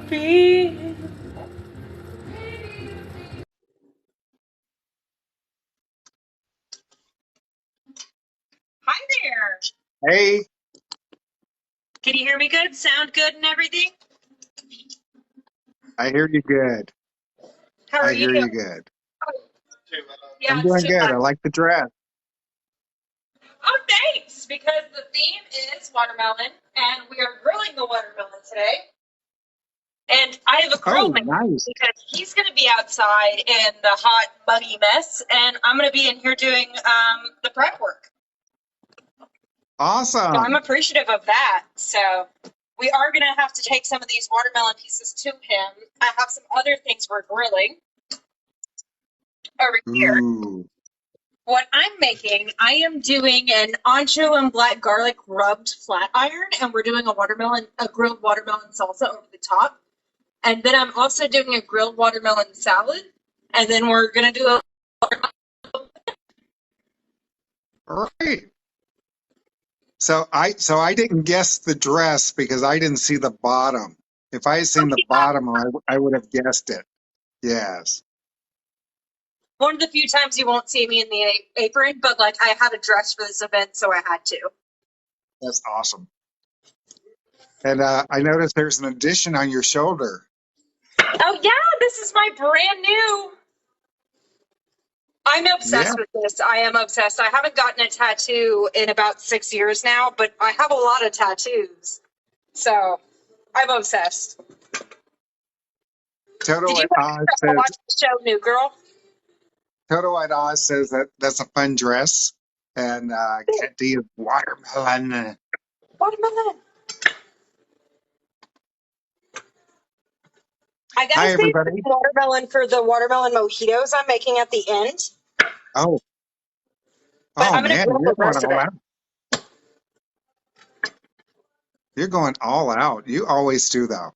feel. Hi there. Hey, Can you hear me good? Sound good and everything? I hear you good. How are I you? hear you good. Yeah, I'm it's doing too good. hot. I like the dress. Oh, thanks. Because the theme is watermelon, and we are grilling the watermelon today. And I have a grill Oh, mate nice. because he's going to be outside in the hot, muggy mess, and I'm going to be in here doing the prep work. So I'm Awesome. appreciative of that. So we are going to have to take some of these watermelon pieces to him. I have some other things we're grilling over here. Ooh. What I'm making, I am doing an ancho and black garlic rubbed flat iron, and we're doing a grilled watermelon salsa over the top. And then I'm also doing a grilled watermelon salad. And then we're gonna do a All right. So I didn't guess the dress because I didn't see the bottom. If I had seen the bottom, I would have guessed it. Yes. one of the few times you won't see me in the apron, but like I had a dress for this event, so I had to. That's awesome. And I noticed there's an addition on your shoulder. Oh yeah, this is my brand new. I'm Yeah. obsessed with this. I am obsessed. I haven't gotten a tattoo in about 6 years now, but I have a lot of tattoos. So I'm obsessed. Toto Did you White Oz ever says watch the show New Girl? Toto White Oz says that that's a fun dress. And Cat D is watermelon. Watermelon. I gotta Hi, save some everybody. watermelon for the watermelon mojitos I'm making at the end, Oh, but oh I'm gonna man, grill you're the going rest of all it. out. You're going all out. You always do, though.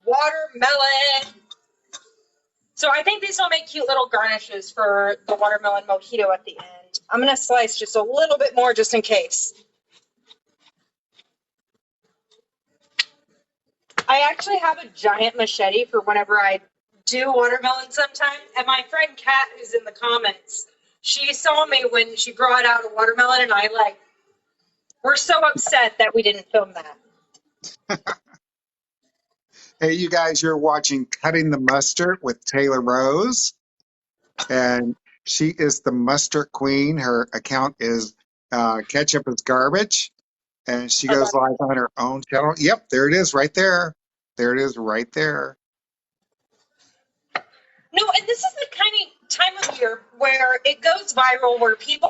Watermelon. So I think these will make cute little garnishes for the watermelon mojito at the end. I'm gonna slice just a little bit more just in case. I actually have a giant machete for whenever I do watermelon sometimes. And my friend Kat, who's in the comments, she saw me when she brought out a watermelon, and we're so upset that we didn't film that. Hey, you guys, you're watching Cutting the Mustard with Taylor Rose, and she is the mustard queen. Her account is Ketchup is Garbage, and she I goes love live on her own channel. Yep, there it is right there. There it is right there. it. No, and this is the kind of time of year where it goes viral, where people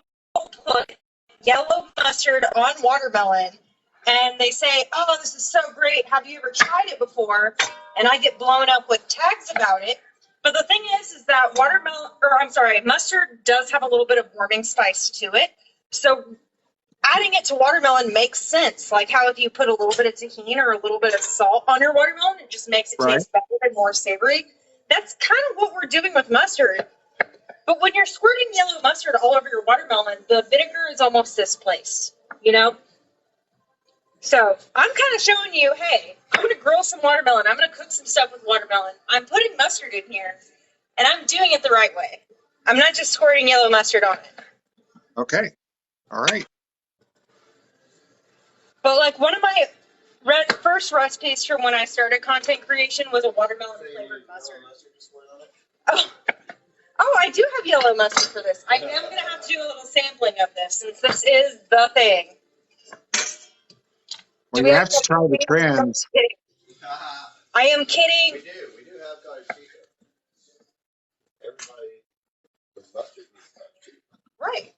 put yellow mustard on watermelon, and they say, "Oh, this is so great. Have you ever tried it before?" And I get blown up with tags about it. But the thing is that mustard does have a little bit of warming spice to it. So adding it to watermelon makes sense. Like how if you put a little bit of tahini or a little bit of salt on your watermelon, it just makes it Right, taste better and more savory. That's kind of what we're doing with mustard. But when you're squirting yellow mustard all over your watermelon, the vinegar is almost displaced, you know? So I'm kind of showing you, hey, I'm going to grill some watermelon. I'm going to cook some stuff with watermelon. I'm putting mustard in here, and I'm doing it the right way. I'm not just squirting yellow mustard on it. okay, all right. But like one of my first recipes from when I started content creation was a watermelon flavored mustard. Oh, I do have yellow mustard for this. I am going to have to do a little sampling of this since this is the thing. Do Well, we you have have to try the to? trends. I am kidding. We do. We do have cottage cheese. Everybody with mustard needs cottage cheese. Right.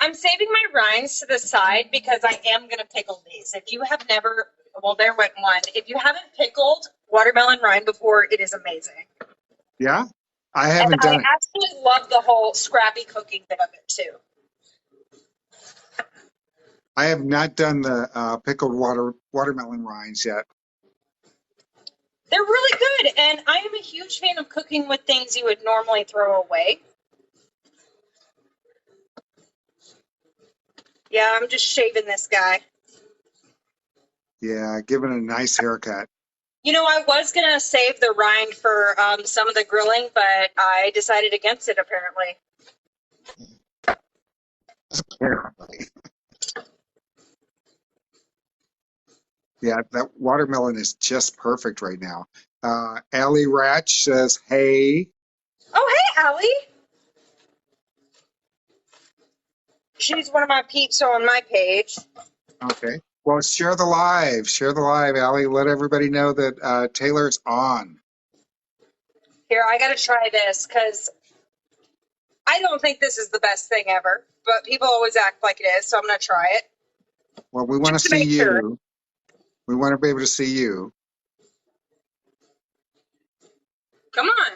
I'm saving my rinds to the side because I am going to pickle these. If you have never, well, there went one. If you haven't pickled watermelon rind before, it is amazing. Yeah, I And haven't I done it. absolutely love the whole scrappy cooking bit of it too. I have not done the pickled watermelon rinds yet. They're really good, and I am a huge fan of cooking with things you would normally throw away. Yeah, I'm just shaving this guy. Yeah, give it a nice haircut. You know, I was going to save the rind for some of the grilling, but I decided against it apparently. Apparently. Yeah, that watermelon is just perfect right now. Allie Ratch says, hey. Oh, hey, Allie. She's one of my peeps on my page. Okay. Well, share the live. Share the live, Allie. Let everybody know that Taylor's on. Here, I got to try this because I don't think this is the best thing ever, but people always act like it is, so I'm going to try it. Well, we want to Just to see make sure. you. We want to be able to see you. Come on.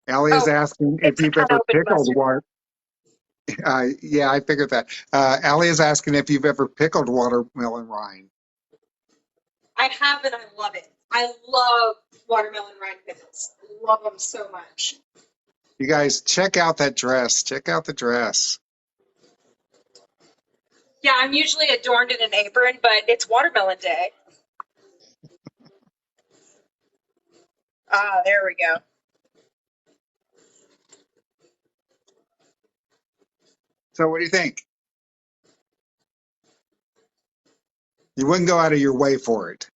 Allie is asking if It's an you've ever unopened pickled mustard. water. Yeah, I figured that. Allie is asking if you've ever pickled watermelon rind. I have and I love it. I love watermelon rind pickles. Love them so much. You guys, check out that dress. Check out the dress. Yeah, I'm usually adorned in an apron, but it's watermelon day. Ah, there we go. So what do you think? You wouldn't go out of your way for it.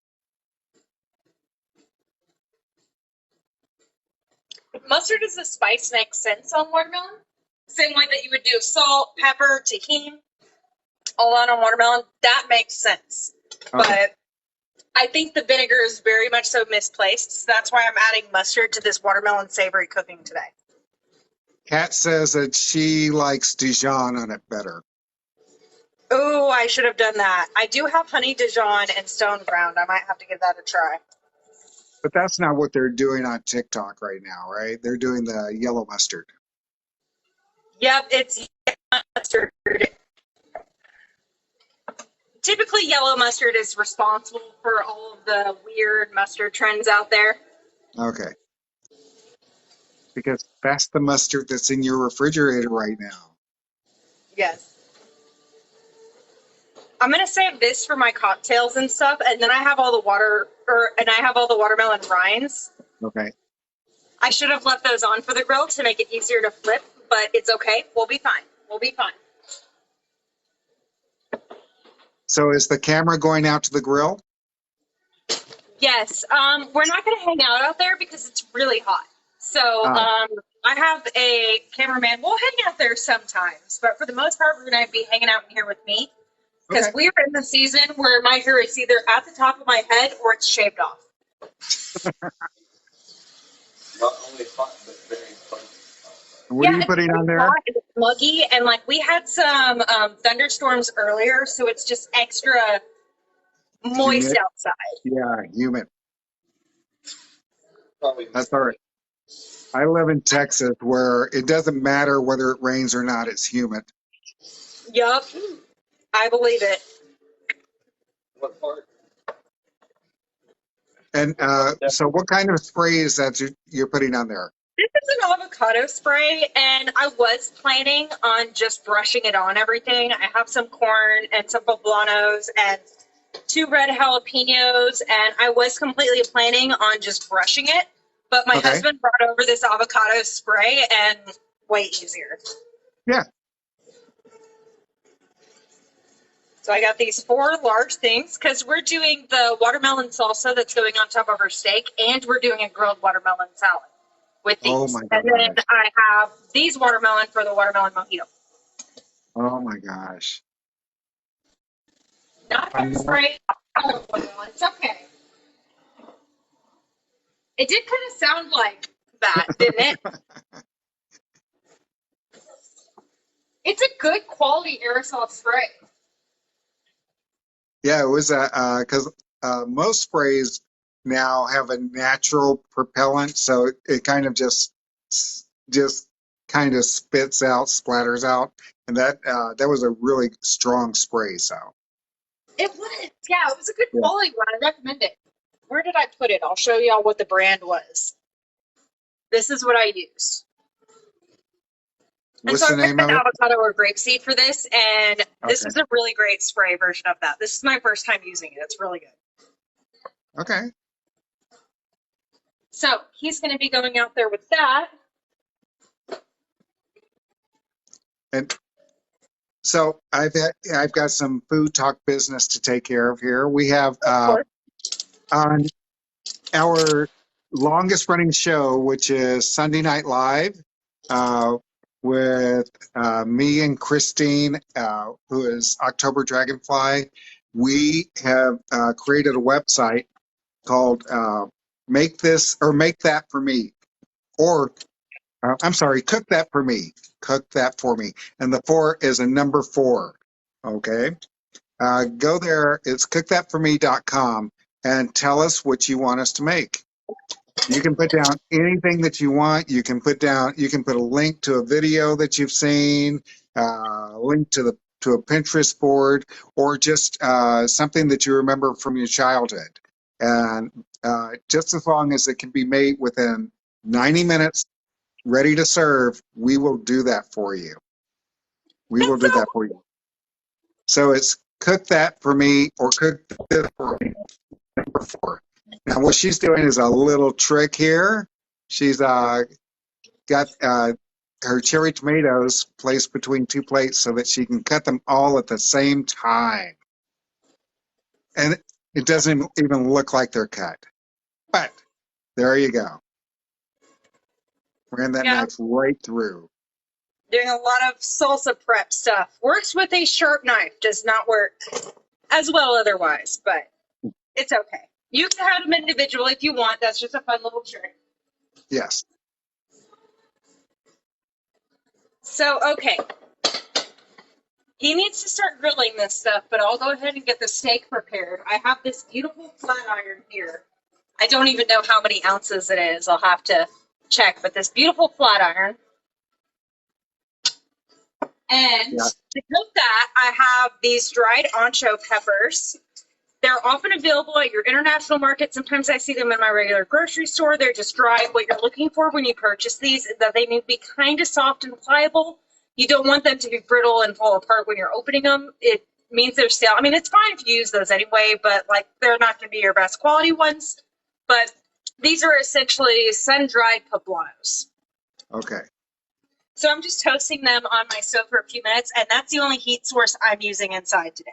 Mustard is the spice makes sense on watermelon. Same way that you would do salt, pepper, tahini, all out on watermelon. That makes sense. Okay. But I think the vinegar is very much so misplaced. So that's why I'm adding mustard to this watermelon savory cooking today. Kat says that she likes Dijon on it better. Oh, I should have done that. I do have honey Dijon and stone ground. I might have to give that a try. But that's not what they're doing on TikTok right now, right? They're doing the yellow mustard. Yep, it's mustard. Typically, yellow mustard is responsible for all of the weird mustard trends out there. Okay. Because that's the mustard that's in your refrigerator right now. Yes. I'm gonna save this for my cocktails and stuff, and then I have all the watermelon rinds. Okay. I should have left those on for the grill to make it easier to flip, but it's okay. We'll be fine. We'll be fine. So is the camera going out to the grill? Yes. We're not gonna hang out there because it's really hot. So I have a cameraman. We'll hang out there sometimes, but for the most part, we're gonna be hanging out in here with me. Because Okay. we are in the season where my hair is either at the top of my head or it's shaved off. Not only hot, but very fun. What are you putting on there? Hot, it's muggy, and like we had some thunderstorms earlier, so it's just extra moist Humid? outside. Yeah, humid. Probably That's all right. I live in Texas where it doesn't matter whether it rains or not, it's humid. Yup, I believe it. what part? And so what kind of spray is that you're putting on there? This is an avocado spray, and I was planning on just brushing it on everything. I have some corn and some poblanos and 2 red jalapenos, and I was completely planning on just brushing it. But my Okay. husband brought over this avocado spray, and way easier. Yeah. So I got these 4 large things because we're doing the watermelon salsa that's going on top of our steak, and we're doing a grilled watermelon salad with these. Oh my And then gosh. I have these watermelon for the watermelon mojito. Oh my gosh. Not hairspray. It's okay. It did kind of sound like that, didn't it? It's a good quality aerosol spray. Yeah, it was because most sprays now have a natural propellant, so it kind of just kind of spits out, splatters out, and that was a really strong spray. So It was. Yeah, it was a good Yeah. quality one. I recommend it. Where did I put it? I'll show y'all what the brand was. This is what I use. And What's so the I name picked of an it? avocado or grapeseed for this, and this Okay. is a really great spray version of that. This is my first time using it. It's really good. Okay. So he's going to be going out there with that. And so I've got some food talk business to take care of here. We have on our longest running show, which is Sunday Night Live, uh, with me and Christine, who is October Dragonfly. We have created a website called Make This or Make That for Me, or I'm sorry, Cook That for Me. Cook That for Me. And the 4 is a number 4. Okay. Go there. It's cookthatforme.com and tell us what you want us to make. You can put down anything that you want. You can put a link to a video that you've seen, a link to a Pinterest board, or just something that you remember from your childhood. And just as long as it can be made within 90 minutes, ready to serve, we will do that for you. We will do that for you. So it's Cook That for Me or Cook This for Me, number 4. Now what she's doing is a little trick here. She's got her cherry tomatoes placed between 2 plates so that she can cut them all at the same time. And it doesn't even look like they're cut. But there you go. Ran that knife right through. Doing a lot of salsa prep stuff. Works with a sharp knife. Does not work as well otherwise, but it's okay. You can have them individually if you want. That's just a fun little trick. Yes. So, okay. He needs to start grilling this stuff, but I'll go ahead and get the steak prepared. I have this beautiful flat iron here. I don't even know how many ounces it is. I'll have to check, but this beautiful flat iron. And to cook that, I have these dried ancho peppers. They're often available at your international market. Sometimes I see them in my regular grocery store. They're just dried. What you're looking for when you purchase these is that they need to be kind of soft and pliable. You don't want them to be brittle and fall apart when you're opening them. It means they're stale. I mean, it's fine if you use those anyway, but like they're not going to be your best quality ones. But these are essentially sun-dried poblanos. Okay. So I'm just toasting them on my stove for a few minutes, and that's the only heat source I'm using inside today.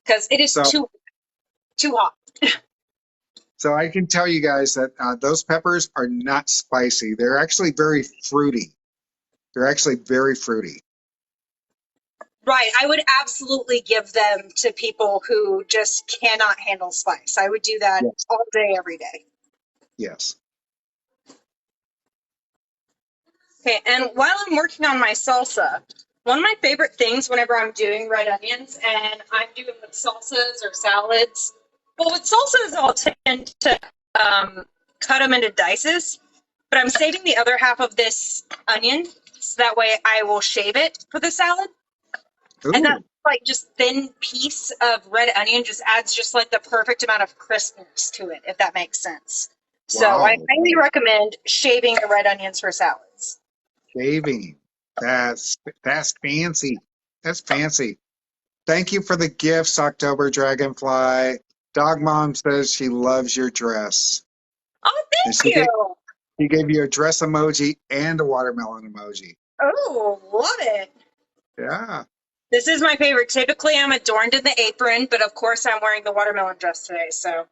Because it is too hot. So I can tell you guys that those peppers are not spicy. They're actually very fruity. They're actually very fruity. Right. I would absolutely give them to people who just cannot handle spice. I would do that all day, every day. Yes. Okay, and while I'm working on my salsa, one of my favorite things whenever I'm doing red onions and I'm doing with salsas or salads, well, with salsas, I'll tend to cut them into dices, but I'm saving the other half of this onion so that way I will shave it for the salad. Ooh. And that like just thin piece of red onion just adds just like the perfect amount of crispness to it, if that makes sense. So Wow. I highly recommend shaving the red onions for salads. Shaving. That's fancy. That's fancy. Thank you for the gifts, October Dragonfly. Dog Mom says she loves your dress. Oh, thank you. She gave you a dress emoji and a watermelon emoji. Oh, love it. Yeah. This is my favorite. Typically, I'm adorned in the apron, but of course, I'm wearing the watermelon dress today, so.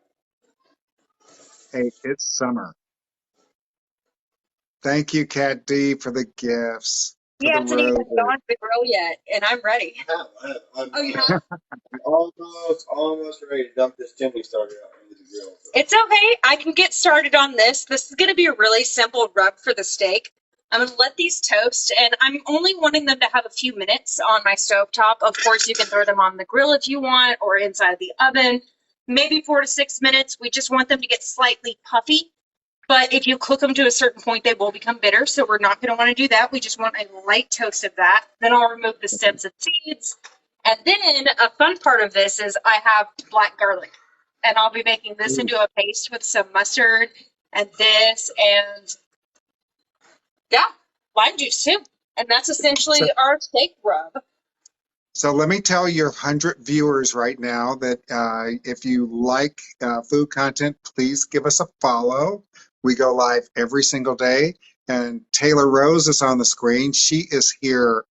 Hey, it's summer. Thank you, Kat D, for the gifts. Yeah, Anthony hasn't gone to the grill yet, and I'm ready. Oh, you have? almost ready to dump this chimney starter out into the grill. It's okay. I can get started on this. This is going to be a really simple rub for the steak. I'm going to let these toast, and I'm only wanting them to have a few minutes on my stovetop. Of course, you can throw them on the grill if you want, or inside the oven. Maybe 4 to 6 minutes. We just want them to get slightly puffy. But if you cook them to a certain point, they will become bitter. So we're not going to want to do that. We just want a light toast of that. Then I'll remove the stems and seeds. And then a fun part of this is I have black garlic. And I'll be making this into a paste with some mustard and this and, yeah, lime juice too. And that's essentially So, our steak rub. so let me tell your 100 viewers right now that if you like food content, please give us a follow. We go live every single day. And Taylor Rose is on the screen. She is here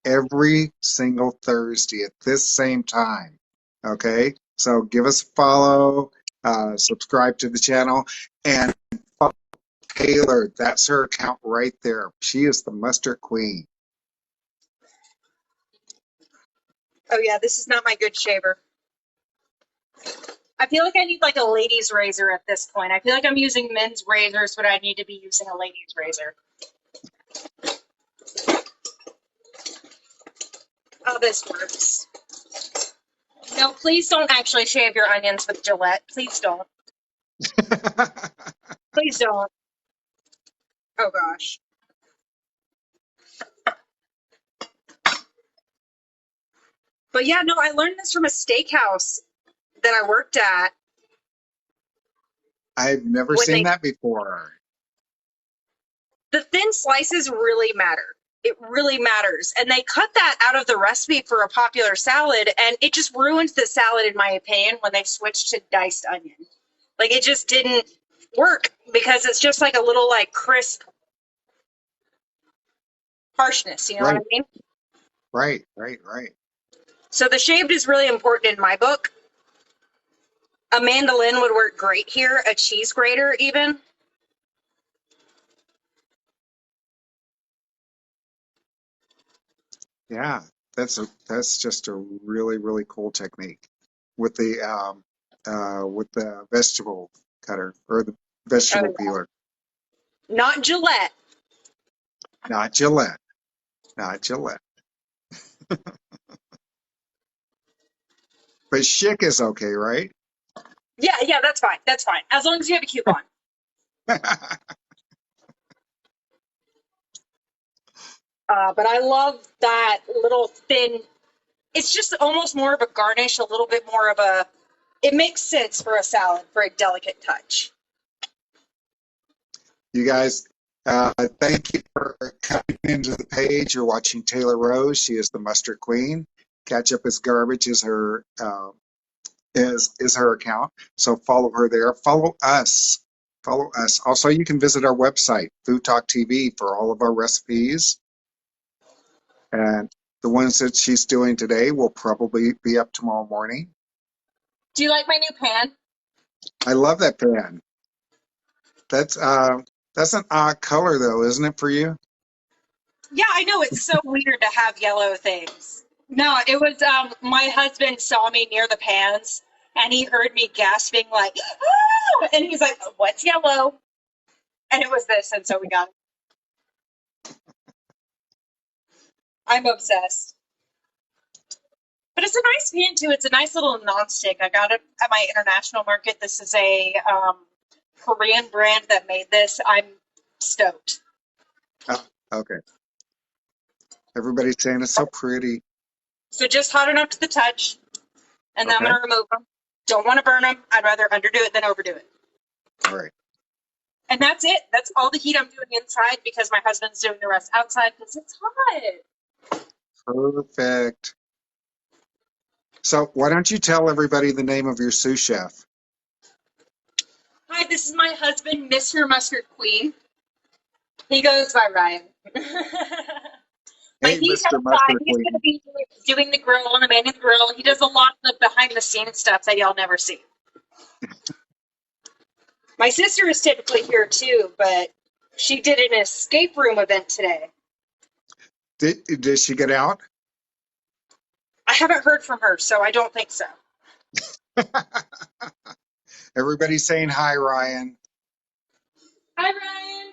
every single Thursday at this same time. Okay, so give us a follow, subscribe to the channel, and follow Taylor. That's her account right there. She is the mustard queen. Oh yeah, this is not my good shaver. I feel like I need like a lady's razor at this point. I feel like I'm using men's razors, but I need to be using a lady's razor. Oh, this works. No, please don't actually shave your onions with Gillette. Please don't. Please don't. Oh gosh. But yeah, no, I learned this from a steakhouse that I worked at. I've never When seen they, that before. the thin slices really matter. It really matters. And they cut that out of the recipe for a popular salad, and it just ruined the salad, in my opinion, when they switched to diced onion. Like, it just didn't work because it's just like a little, like, crisp harshness. You know what I Right, mean? right. So the shaved is really important in my book. A mandolin would work great here, a cheese grater even. Yeah, that's just a really cool technique with the vegetable cutter or the Oh, vegetable yeah. peeler. Not Gillette. Not Gillette, not Gillette. But Schick is okay, right? Yeah, that's fine. That's fine. As long as you have a coupon. But I love that little thin, it's just almost more of a garnish, a little bit more of a, it makes sense for a salad, for a delicate touch. You guys, thank you for coming into the page. You're watching Taylor Rose. She is the mustard queen. Ketchup is garbage is her is her account. So follow her there. Follow us. Follow us. Also, you can visit our website, Food Talk TV, for all of our recipes. And the ones that she's doing today will probably be up tomorrow morning. Do you like my new pan? I love that pan. That's an odd color though, isn't it for you? Yeah, I know. It's so weird to have yellow things. No, it was, my husband saw me near the pans and he heard me gasping like, ah! And he's like, what's yellow? And it was this, and so we got it. I'm obsessed. But it's a nice pan too. It's a nice little nonstick. I got it at my international market. This is a Korean brand that made this. I'm stoked. Oh, okay. Everybody's saying it's so pretty. So just hot enough to the touch, and then I'm Okay. going to remove them. Don't want to burn them. I'd rather underdo it than overdo it. All right. And that's it. That's all the heat I'm doing inside because my husband's doing the rest outside because it's hot. Perfect. So why don't you tell everybody the name of your sous chef? Hi, this is my husband, Mr. Mustard Queen. He goes by Ryan. But Hey, he's Mr. outside. Mustard He's going to Queen. be doing the grill and manning the grill. He does a lot of the behind the scenes stuff that y'all never see. My sister is typically here too, but she did an escape room event today. Did she get out? I haven't heard from her, so I don't think so. Everybody's saying hi, Ryan. Hi, Ryan.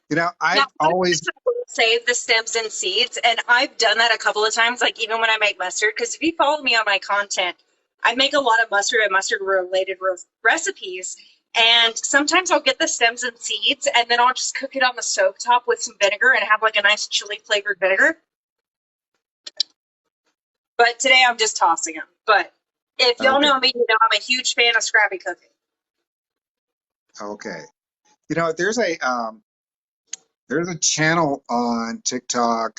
You know, Now, I've always save the stems and seeds, and I've done that a couple of times, like even when I make mustard, because if you follow me on my content, I make a lot of mustard and mustard-related recipes, and sometimes I'll get the stems and seeds, and then I'll just cook it on the stovetop with some vinegar and have like a nice chili-flavored vinegar. But today I'm just tossing them. But if y'all Okay. know me, you know I'm a huge fan of scrappy cooking. Okay. You know, there's a channel on TikTok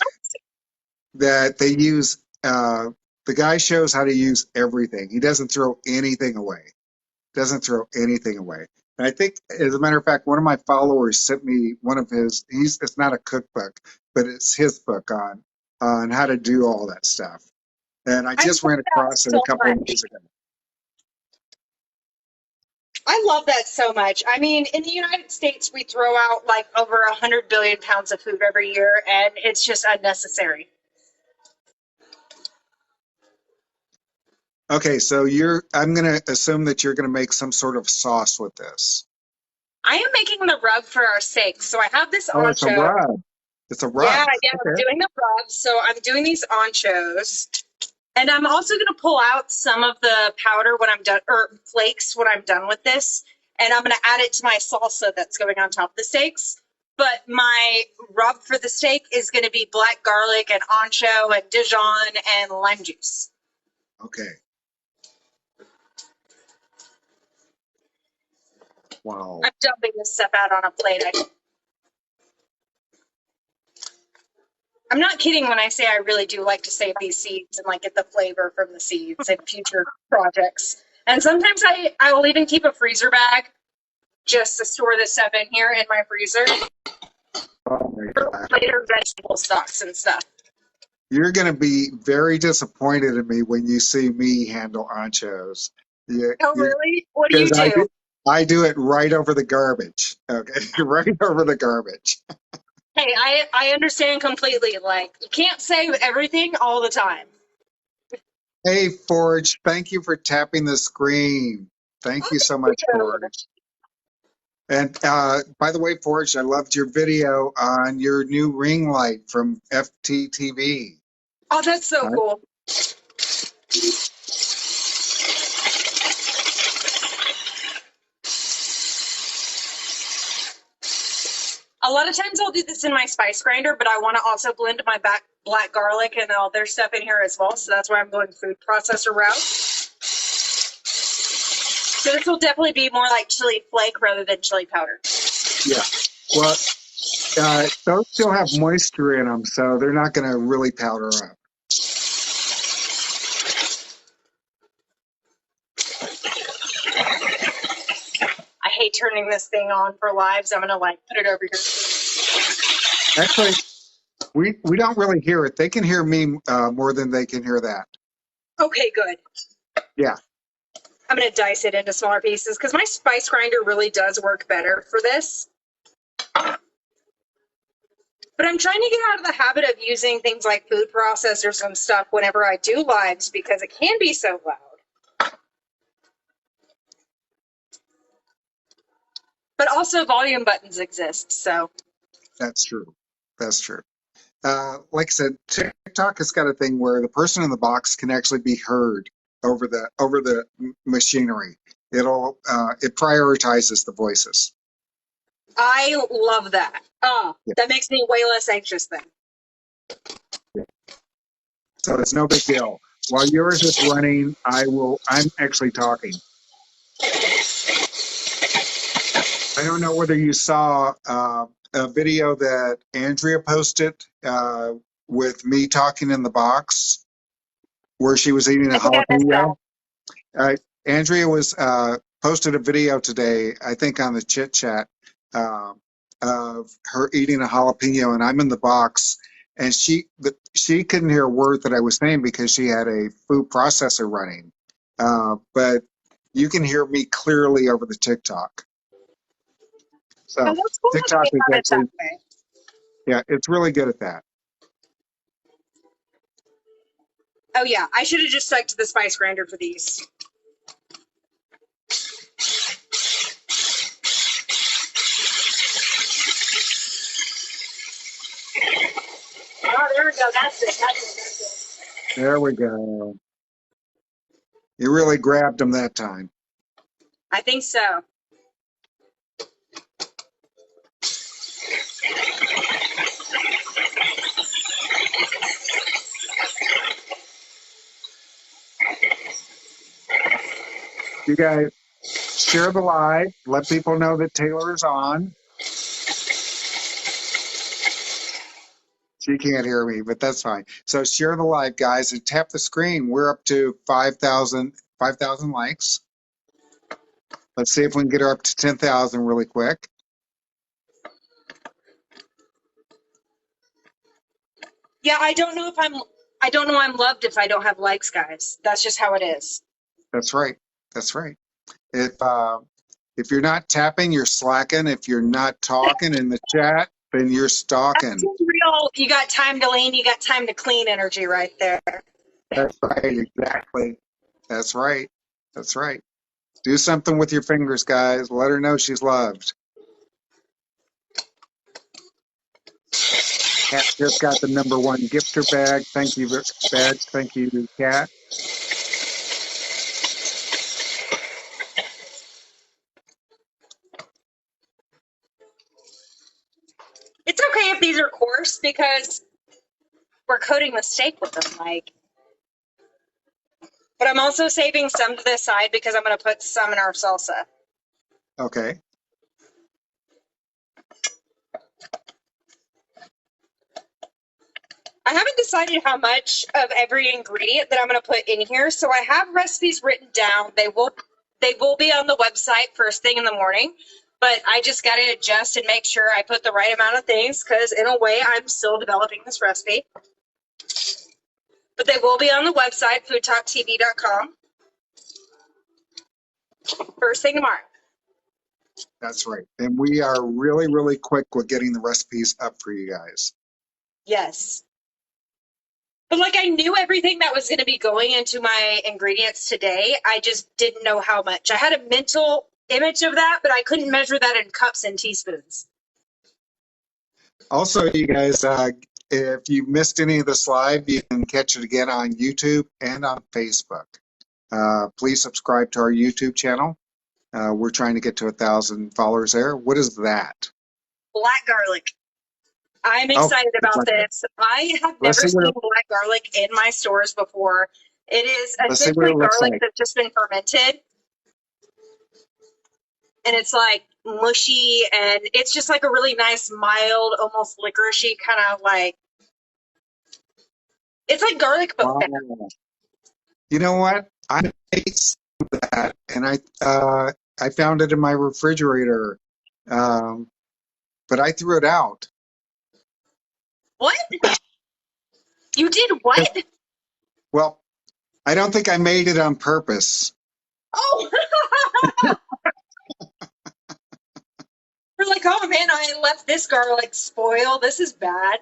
that they use. The guy shows how to use everything. He doesn't throw anything away. Doesn't throw anything away. And I think, as a matter of fact, one of my followers sent me one of his. It's not a cookbook, but it's his book on how to do all that stuff. And I I just love ran that across it a so couple of much. years ago. I love that so much. I mean, in the United States, we throw out like over 100 billion pounds of food every year, and it's just unnecessary. Okay, so I'm going to assume that you're going to make some sort of sauce with this. I am making the rub for our steak. So I have this Oh, it's a ancho. rub. It's a Yeah, rub. yeah, I'm Okay. doing the rub. So I'm doing these anchos. And I'm also going to pull out some of the powder when I'm done, or flakes when I'm done with this. And I'm going to add it to my salsa that's going on top of the steaks. But my rub for the steak is going to be black garlic and ancho and Dijon and lime juice. Okay. Wow. I'm dumping this stuff out on a plate. I'm not kidding when I say I really do like to save these seeds and like get the flavor from the seeds in future projects. And sometimes I will even keep a freezer bag just to store this stuff in here in my freezer Oh my for God. later vegetable stocks and stuff. You're going to be very disappointed in me when you see me handle anchos. Yeah, Oh, really? What do you because do? I do it right over the garbage. Okay, right over the garbage. Hey, I understand completely. Like, you can't say everything all the time. Hey, Forge, thank you for tapping the screen. Thank you so much, Forge. And by the way, Forge, I loved your video on your new ring light from FTTV. Oh, that's so cool. A lot of times I'll do this in my spice grinder, but I want to also blend my black garlic and all their stuff in here as well. So that's why I'm going food processor route. So this will definitely be more like chili flake rather than chili powder. Yeah. Well, those still have moisture in them, so they're not going to really powder up. I hate turning this thing on for lives. I'm going to like put it over here. Actually, we don't really hear it. They can hear me more than they can hear that. Okay, good. Yeah. I'm going to dice it into smaller pieces because my spice grinder really does work better for this. But I'm trying to get out of the habit of using things like food processors and stuff whenever I do lives because it can be so loud. But also volume buttons exist, so. That's true. That's true. Like I said, TikTok has got a thing where the person in the box can actually be heard over the machinery. It prioritizes the voices. I love that. Yeah. That makes me way less anxious then. So it's no big deal. While yours is running, I'm actually talking. I don't know whether you saw a video that Andrea posted with me talking in the box where she was eating a I think I missed that. jalapeno. Andrea was posted a video today, I think on the Chit Chat, of her eating a jalapeno, and I'm in the box, and she couldn't hear a word that I was saying because she had a food processor running, but you can hear me clearly over the TikTok. So Oh, that's cool that TikTok they is have it that actually, way. yeah, it's really good at that. Oh yeah, I should have just stuck to the spice grinder for these. Oh, there we go. That's it. There we go. You really grabbed them that time. I think so. You guys, share the live. Let people know that Taylor is on. She can't hear me, but that's fine. So share the live, guys, and tap the screen. We're up to 5,000 likes. Let's see if we can get her up to 10,000 really quick. Yeah, I don't know I'm loved if I don't have likes, guys. That's just how it is. That's right. That's right. If you're not tapping, you're slacking. If you're not talking in the chat, then you're stalking. That's real. You got time to lean, you got time to clean energy right there. That's right. Exactly. That's right. That's right. Do something with your fingers, guys. Let her know she's loved. Kat just got the #1 gifter bag. Thank you, badge. Thank you, Kat. It's okay if these are coarse because we're coating the steak with them, like. But I'm also saving some to the side because I'm going to put some in our salsa. Okay. I haven't decided how much of every ingredient that I'm going to put in here, so I have recipes written down. They will be on the website first thing in the morning, but I just got to adjust and make sure I put the right amount of things because in a way I'm still developing this recipe. But they will be on the website, foodtalktv.com, first thing tomorrow. That's right. And we are really, really quick with getting the recipes up for you guys. Yes. But like I knew everything that was going to be going into my ingredients today. I just didn't know how much. I had a mental image of that, but I couldn't measure that in cups and teaspoons. Also, you guys, if you missed any of this live, you can catch it again on YouTube and on Facebook. Please subscribe to our YouTube channel. We're trying to get to 1,000 followers there. What is that? Black garlic. I'm excited about this. I have never seen black garlic in my stores before. It is essentially garlic that's just been fermented. And it's like mushy and it's just like a really nice, mild, almost licoricey kind of like, it's like garlic but wow. You know what? I ate some of that and I found it in my refrigerator, but I threw it out. What? You did what? Well, I don't think I made it on purpose. Oh! We're like, oh man, I left this garlic spoil. This is bad.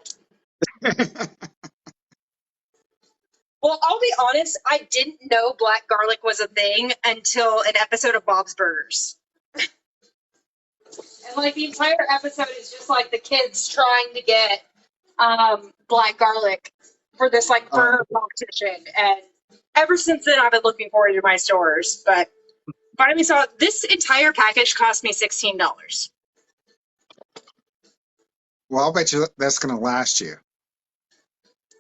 Well, I'll be honest, I didn't know black garlic was a thing until an episode of Bob's Burgers. And like the entire episode is just like the kids trying to get black garlic for this like burger competition. And ever since then, I've been looking forward to my stores. But finally saw this entire package cost me $16. Well, I'll bet you that's going to last you.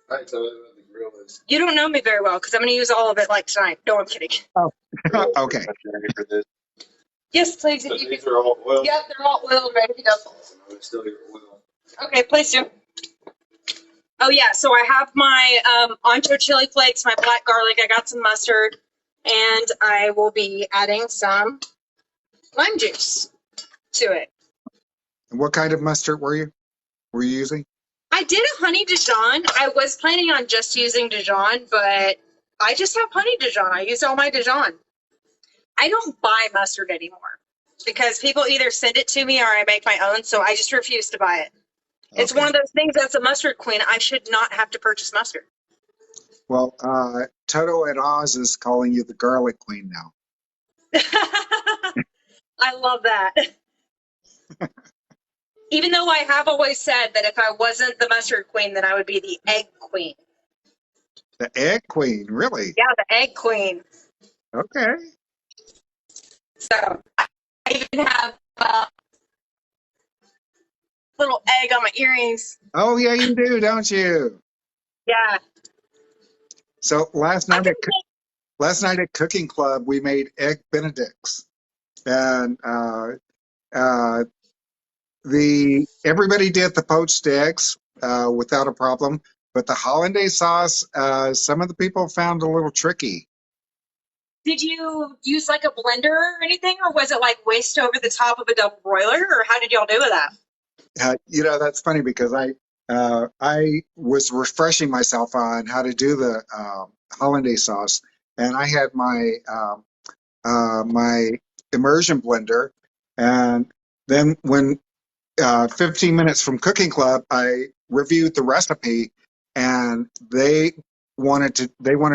I tell you what the grill is. You don't know me very well because I'm going to use all of it like tonight. No, I'm kidding. Oh, okay. For this. Yes, please. So these are all oiled. Yep, they're all oiled, ready to go. It's still your oil. Okay, please do. Oh yeah, so I have my ancho chili flakes, my black garlic. I got some mustard, and I will be adding some lime juice to it. And what kind of mustard were you using? I did a honey Dijon. I was planning on just using Dijon, but I just have honey Dijon. I use all my Dijon. I don't buy mustard anymore because people either send it to me or I make my own, so I just refuse to buy it. It's one of those things that's a mustard queen. I should not have to purchase mustard. Well, Toto at Oz is calling you the garlic queen now. I love that. Even though I have always said that if I wasn't the mustard queen, then I would be the egg queen. The egg queen, really? Yeah, the egg queen. Okay. So I even have little egg on my earrings. Oh, yeah, you do, don't you? Yeah. So last night at Cooking Club, we made egg Benedicts. And uh, everybody did the poached eggs without a problem, but the hollandaise sauce, some of the people found a little tricky. Did you use like a blender or anything, or was it like whisked over the top of a double broiler, or how did y'all do with that? That's funny because I was refreshing myself on how to do the hollandaise sauce, and I had my immersion blender, and then when 15 minutes from Cooking Club, I reviewed the recipe, and they wanted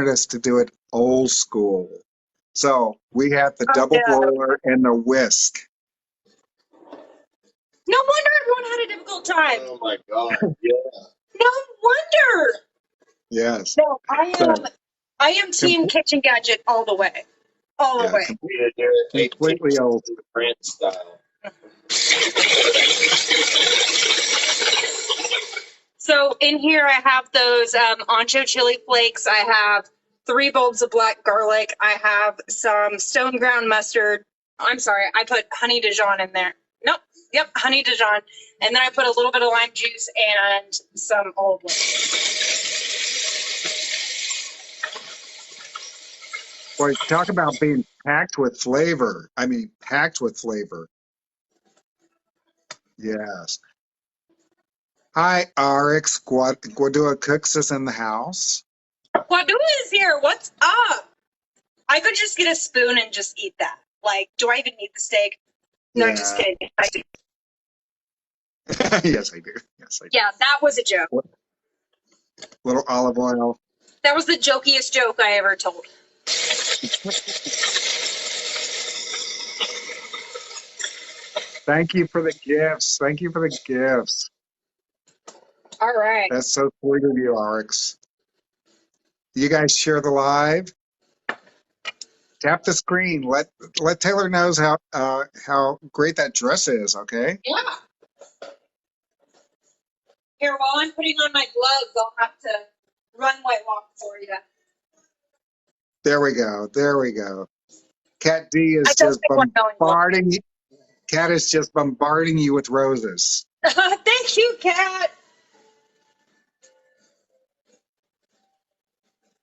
us to do it old school. So we had the Oh, double no. broiler and the whisk. No wonder everyone had a difficult time. Oh my God. Yeah. No wonder. Yes. No, So I am team kitchen gadget all the way. All the yeah, way. We had to do it completely 18 old. France style. So in here I have those ancho chili flakes. I have 3 bulbs of black garlic. I have some stone ground mustard. I'm sorry, I put honey Dijon in there. Nope. Yep, honey Dijon. And then I put a little bit of lime juice and some olive oil. Boy, talk about being packed with flavor. I mean, packed with flavor. Yes. Hi, RX Guadua Cooks is in the house. Guadua is here. What's up? I could just get a spoon and just eat that. Like, do I even need the steak? No, Yeah. just kidding. I do. Yes, I do. Yes, I do. Yeah, that was a joke. Little olive oil. That was the jokiest joke I ever told. Thank you for the gifts. Thank you for the gifts. All right. That's so sweet of you, RX. You guys share the live. Tap the screen. Let Taylor knows how great that dress is. Okay. Yeah. Here, while I'm putting on my gloves, I'll have to runway walk for you. There we go. There we go. Cat D is I don't just think we're going well. bombarding. Cat is just bombarding you with roses. Thank you, Kat.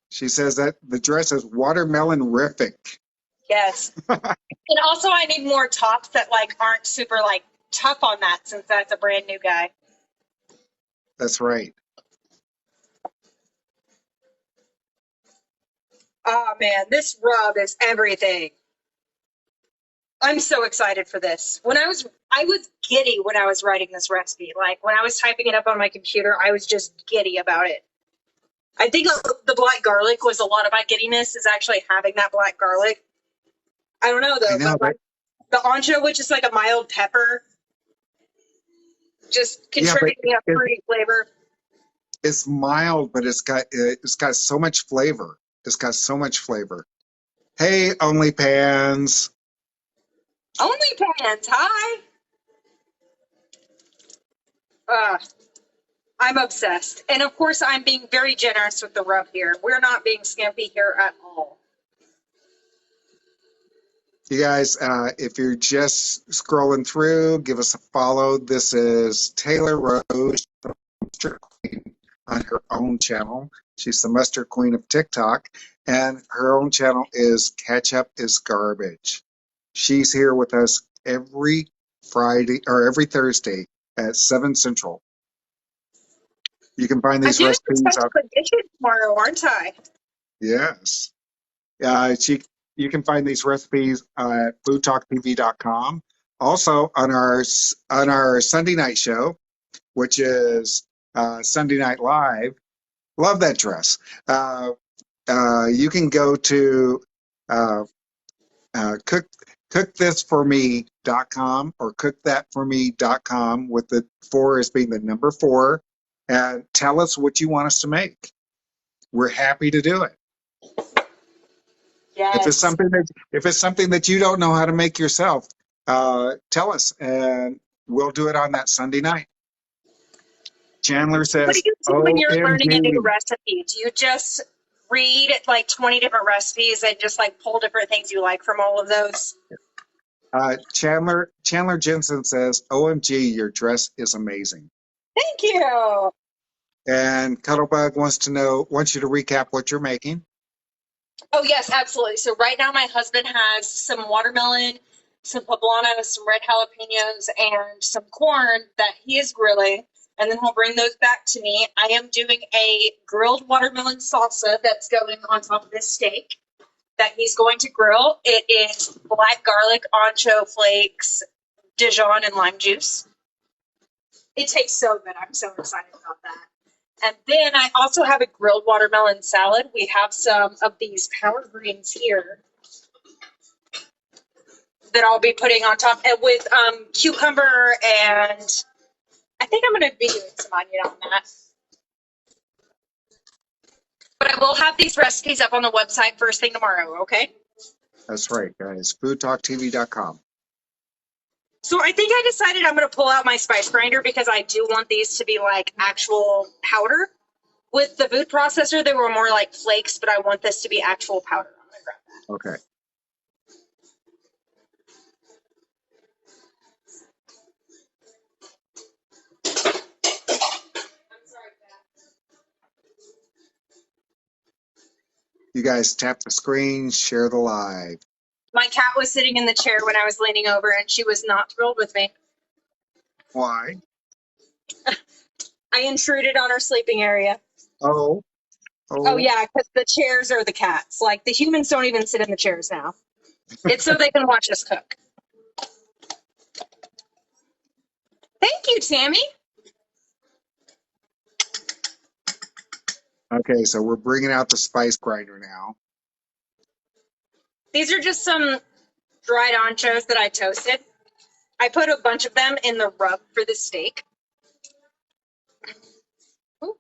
She says that the dress is watermelon-rific. Yes. And also, I need more tops that like aren't super like tough on that, since that's a brand new guy. That's right. Oh man, this rub is everything. I'm so excited for this. I was giddy when I was writing this recipe. Like when I was typing it up on my computer, I was just giddy about it. I think the black garlic was a lot of my giddiness, is actually having that black garlic. I don't know though, I know, but the ancho, which is like a mild pepper, just contributing a fruity flavor. It's mild, but it's got so much flavor. It's got so much flavor. Hey, OnlyPans. OnlyPans, hi. I'm obsessed. And of course, I'm being very generous with the rub here. We're not being skimpy here at all. You guys, if you're just scrolling through, give us a follow. This is Taylor Rose, the Mustard Queen, on her own channel. She's the Mustard Queen of TikTok, and her own channel is Ketchup is Garbage. She's here with us every Friday or every Thursday at 7 Central. You can find these recipes. I'm doing a special edition tomorrow, aren't I? Yes. You can find these recipes at foodtalktv.com. Also on our Sunday night show, which is Sunday Night Live. Love that dress. You can go to cookthisforme.com or cookthatforme.com, with the 4 as being the number 4, and tell us what you want us to make. We're happy to do it. Yes. If it's something that you don't know how to make yourself, tell us, and we'll do it on that Sunday night. Chandler says, What do you do when you're learning a new OMG. recipe? Do you just read like 20 different recipes and just like pull different things you like from all of those? Chandler Jensen says, "OMG, your dress is amazing." Thank you. And Cuddlebug wants you to recap what you're making. Oh, yes, absolutely. So right now my husband has some watermelon, some poblano, some red jalapenos, and some corn that he is grilling. And then he'll bring those back to me. I am doing a grilled watermelon salsa that's going on top of this steak that he's going to grill. It is black garlic, ancho flakes, Dijon, and lime juice. It tastes so good. I'm so excited about that. And then I also have a grilled watermelon salad. We have some of these power greens here that I'll be putting on top, and with cucumber, and I think I'm going to be doing some onion on that. But I will have these recipes up on the website first thing tomorrow, okay? That's right, guys. foodtalktv.com. So I think I decided I'm going to pull out my spice grinder because I do want these to be like actual powder. With the food processor, they were more like flakes, but I want this to be actual powder. I'm going to grab that. Okay. I'm sorry for that. You guys tap the screen, share the live. My cat was sitting in the chair when I was leaning over, and she was not thrilled with me. Why? I intruded on her sleeping area. Oh. Oh, yeah, because the chairs are the cats. Like, the humans don't even sit in the chairs now. It's so they can watch us cook. Thank you, Tammy. Okay, so we're bringing out the spice grinder now. These are just some dried anchos that I toasted. I put a bunch of them in the rub for the steak. Ooh.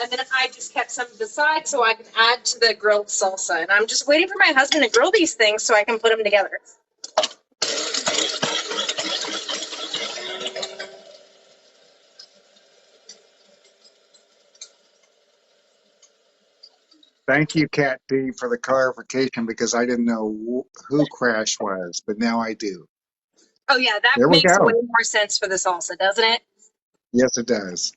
And then I just kept some to the side so I can add to the grilled salsa. And I'm just waiting for my husband to grill these things so I can put them together. Thank you, Kat D, for the clarification because I didn't know who Crash was, but now I do. Oh, yeah, that There we makes go. way more sense for the salsa, doesn't it? Yes, it does.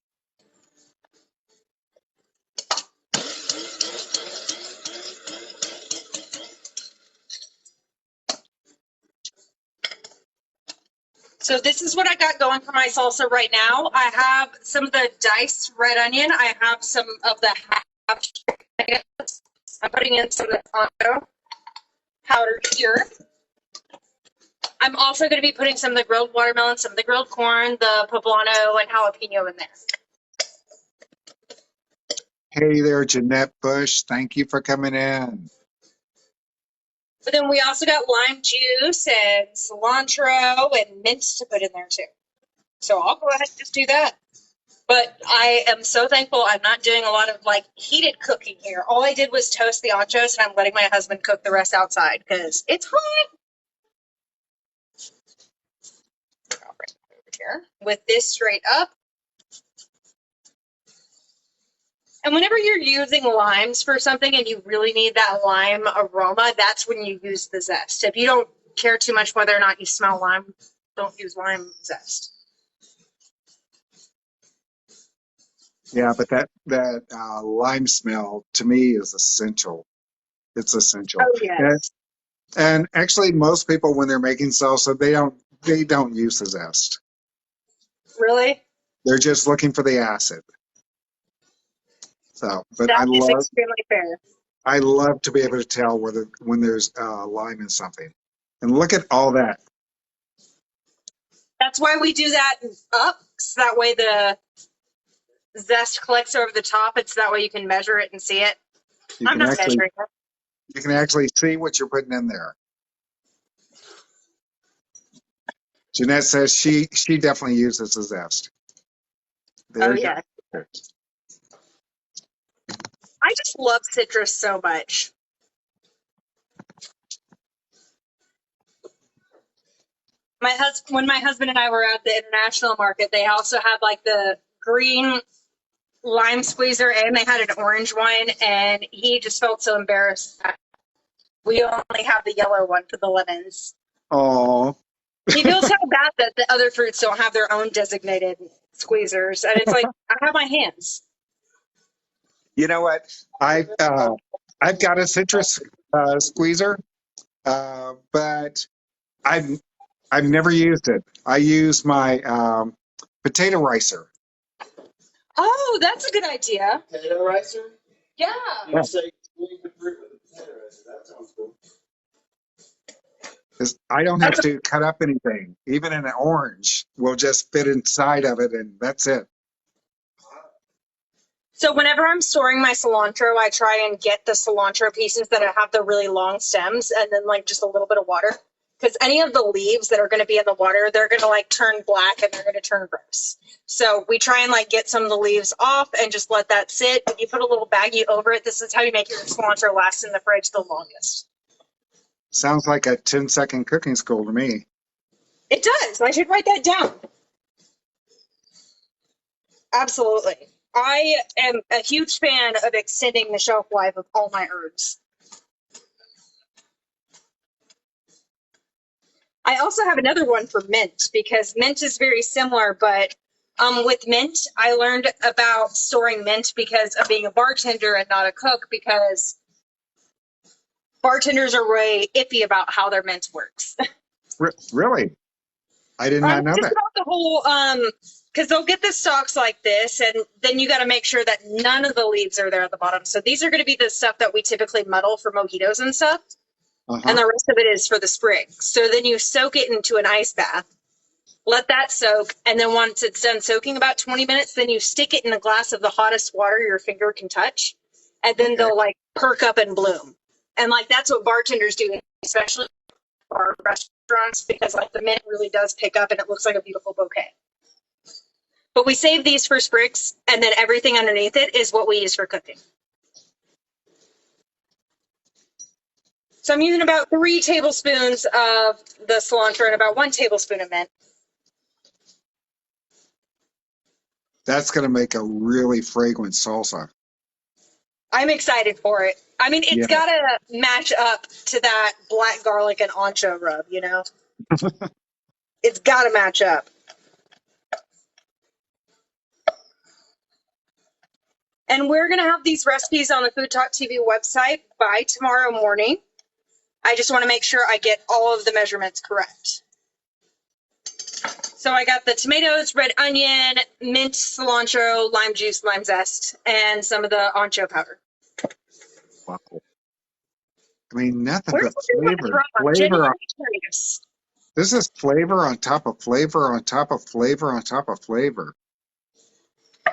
So this is what I got going for my salsa right now. I have some of the diced red onion. I have some of the half. I'm putting in some of the ancho powder here. I'm also going to be putting some of the grilled watermelon, some of the grilled corn, the poblano, and jalapeno in there. Hey there, Jeanette Bush. Thank you for coming in. But then we also got lime juice and cilantro and mint to put in there too. So I'll go ahead and just do that. But I am so thankful I'm not doing a lot of like heated cooking here. All I did was toast the anchos, and I'm letting my husband cook the rest outside because it's hot. I'll bring it over here with this straight up. And whenever you're using limes for something and you really need that lime aroma, that's when you use the zest. If you don't care too much whether or not you smell lime, don't use lime zest. Yeah, but that lime smell to me is essential. It's essential. Oh, yes. And actually, most people when they're making salsa, they don't use the zest. Really? They're just looking for the acid. So, but That is extremely fair. I love to be able to tell when there's lime in something. And look at all that. That's why we do that up, so that way the zest collects over the top. It's that way you can measure it and see it. I'm not measuring it. You can actually see what you're putting in there. Jeanette says she definitely uses the zest. Oh, yeah. I just love citrus so much. When my husband and I were at the international market, they also had like the green lime squeezer and they had an orange one, and he just felt so embarrassed that we only have the yellow one for the lemons. Oh, He feels so bad that the other fruits don't have their own designated squeezers, and it's like I have my hands. you know what? I've got a citrus squeezer, but I've never used it. I use my potato ricer. Oh, that's a good idea. Potato ricer? Yeah. You say squeeze the fruit with a potato ricer. That sounds cool. 'Cause I don't have to cut up anything. Even an orange will just fit inside of it, and that's it. So whenever I'm storing my cilantro, I try and get the cilantro pieces that have the really long stems and then like just a little bit of water. Because any of the leaves that are going to be in the water, they're going to like turn black and they're going to turn gross. So we try and like get some of the leaves off and just let that sit. If you put a little baggie over it, this is how you make your cilantro last in the fridge the longest. Sounds like a 10-second cooking school to me. It does. I should write that down. Absolutely. I am a huge fan of extending the shelf life of all my herbs. I also have another one for mint because mint is very similar, but with mint, I learned about storing mint because of being a bartender and not a cook, because bartenders are really iffy about how their mint works. Really? I did not know Just that. about the whole, because they'll get the stalks like this, and then you got to make sure that none of the leaves are there at the bottom. So these are going to be the stuff that we typically muddle for mojitos and stuff, and the rest of it is for the sprig. So then you soak it into an ice bath, let that soak, and then once it's done soaking about 20 minutes, then you stick it in a glass of the hottest water your finger can touch, and then they'll like perk up and bloom. And like that's what bartenders do, especially for restaurants, because like the mint really does pick up and it looks like a beautiful bouquet. But we save these for sprigs, and then everything underneath it is what we use for cooking. So I'm using about 3 tablespoons of the cilantro and about 1 tablespoon of mint. That's going to make a really fragrant salsa. I'm excited for it. I mean, it's Yeah. got to match up to that black garlic and ancho rub, you know? It's got to match up. And we're going to have these recipes on the Food Talk TV website by tomorrow morning. I just want to make sure I get all of the measurements correct. So I got the tomatoes, red onion, mint, cilantro, lime juice, lime zest, and some of the ancho powder. Wow. I mean, nothing Where's but the flavor. I'm Flavor. genuinely curious. This is flavor on top of flavor on top of flavor on top of flavor.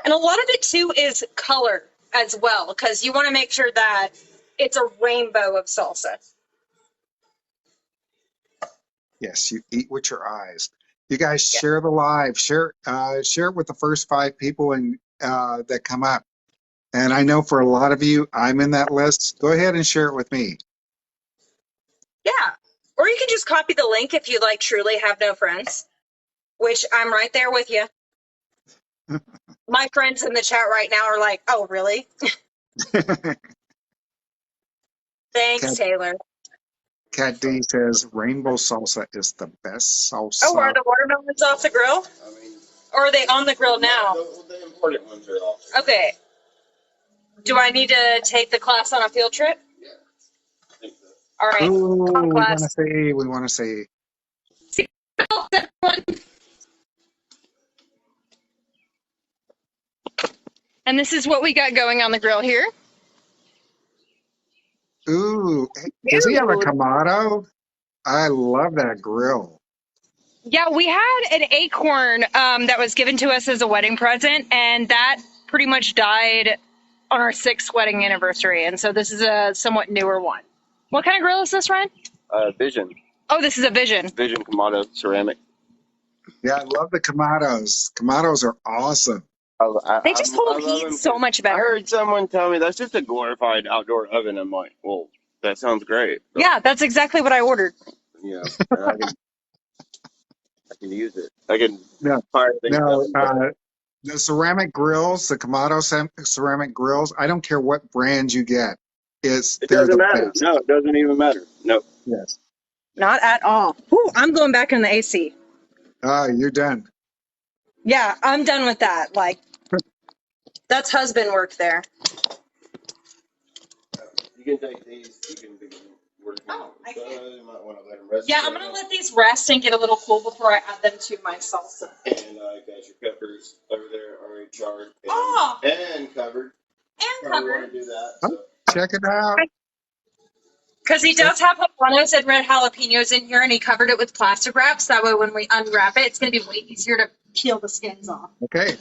And a lot of it too is color as well, because you want to make sure that it's a rainbow of salsa. Yes, you eat with your eyes. You guys share the live. Share it with the first 5 people that come up. And I know for a lot of you, I'm in that list. Go ahead and share it with me. Yeah. Or you can just copy the link if you like truly have no friends, which I'm right there with you. My friends in the chat right now are like, oh, really? Thanks, Taylor. Cat D says rainbow salsa is the best salsa. Oh, are the watermelons off the grill? I mean, Or are they on the grill now? the important ones are off. Okay. Do I need to take the class on a field trip? Yeah. I think so. All right. Ooh, Come on, we class. want to see. And this is what we got going on the grill here. Ooh, does he have a Dude. Kamado? I love that grill. Yeah, we had an acorn that was given to us as a wedding present, and that pretty much died on our 6th wedding anniversary. And so this is a somewhat newer one. What kind of grill is this, Ryan? Vision. Oh, this is a Vision. Vision Kamado ceramic. Yeah, I love the Kamados. Kamados are awesome. They just hold heat so much I better. heard someone tell me that's just a glorified outdoor oven. I'm like, well, that sounds great. So, Yeah, that's exactly what I ordered. you know, I can use it. I can No, fire things No, up. the ceramic grills, the Kamado ceramic grills, I don't care what brand you get. It They're doesn't the matter. best. No, it doesn't even matter. No. Yes. Not at all. Ooh, I'm going back in the AC. You're done. Yeah, I'm done with that. Like, that's husband work there. You can take these. You can begin working. Oh, I can. You might want to let them rest. Yeah, I'm gonna let these rest and get a little cool before I add them to my salsa. And I got your peppers over there already charred Oh, and covered. and Probably want covered. to do that. Oh, So. check it out. Because he does have habaneros and red jalapenos in here, and he covered it with plastic wrap, so that way when we unwrap it, it's going to be way easier to peel the skins off. Okay.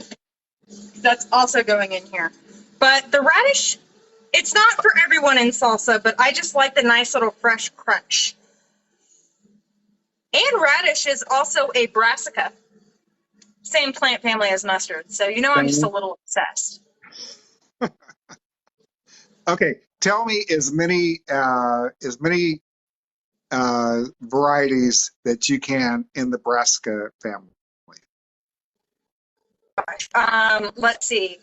That's also going in here. But the radish, it's not for everyone in salsa, but I just like the nice little fresh crunch. And radish is also a brassica. Same plant family as mustard, so you know I'm just a little obsessed. Okay. Tell me as many varieties that you can in the brassica family. Let's see.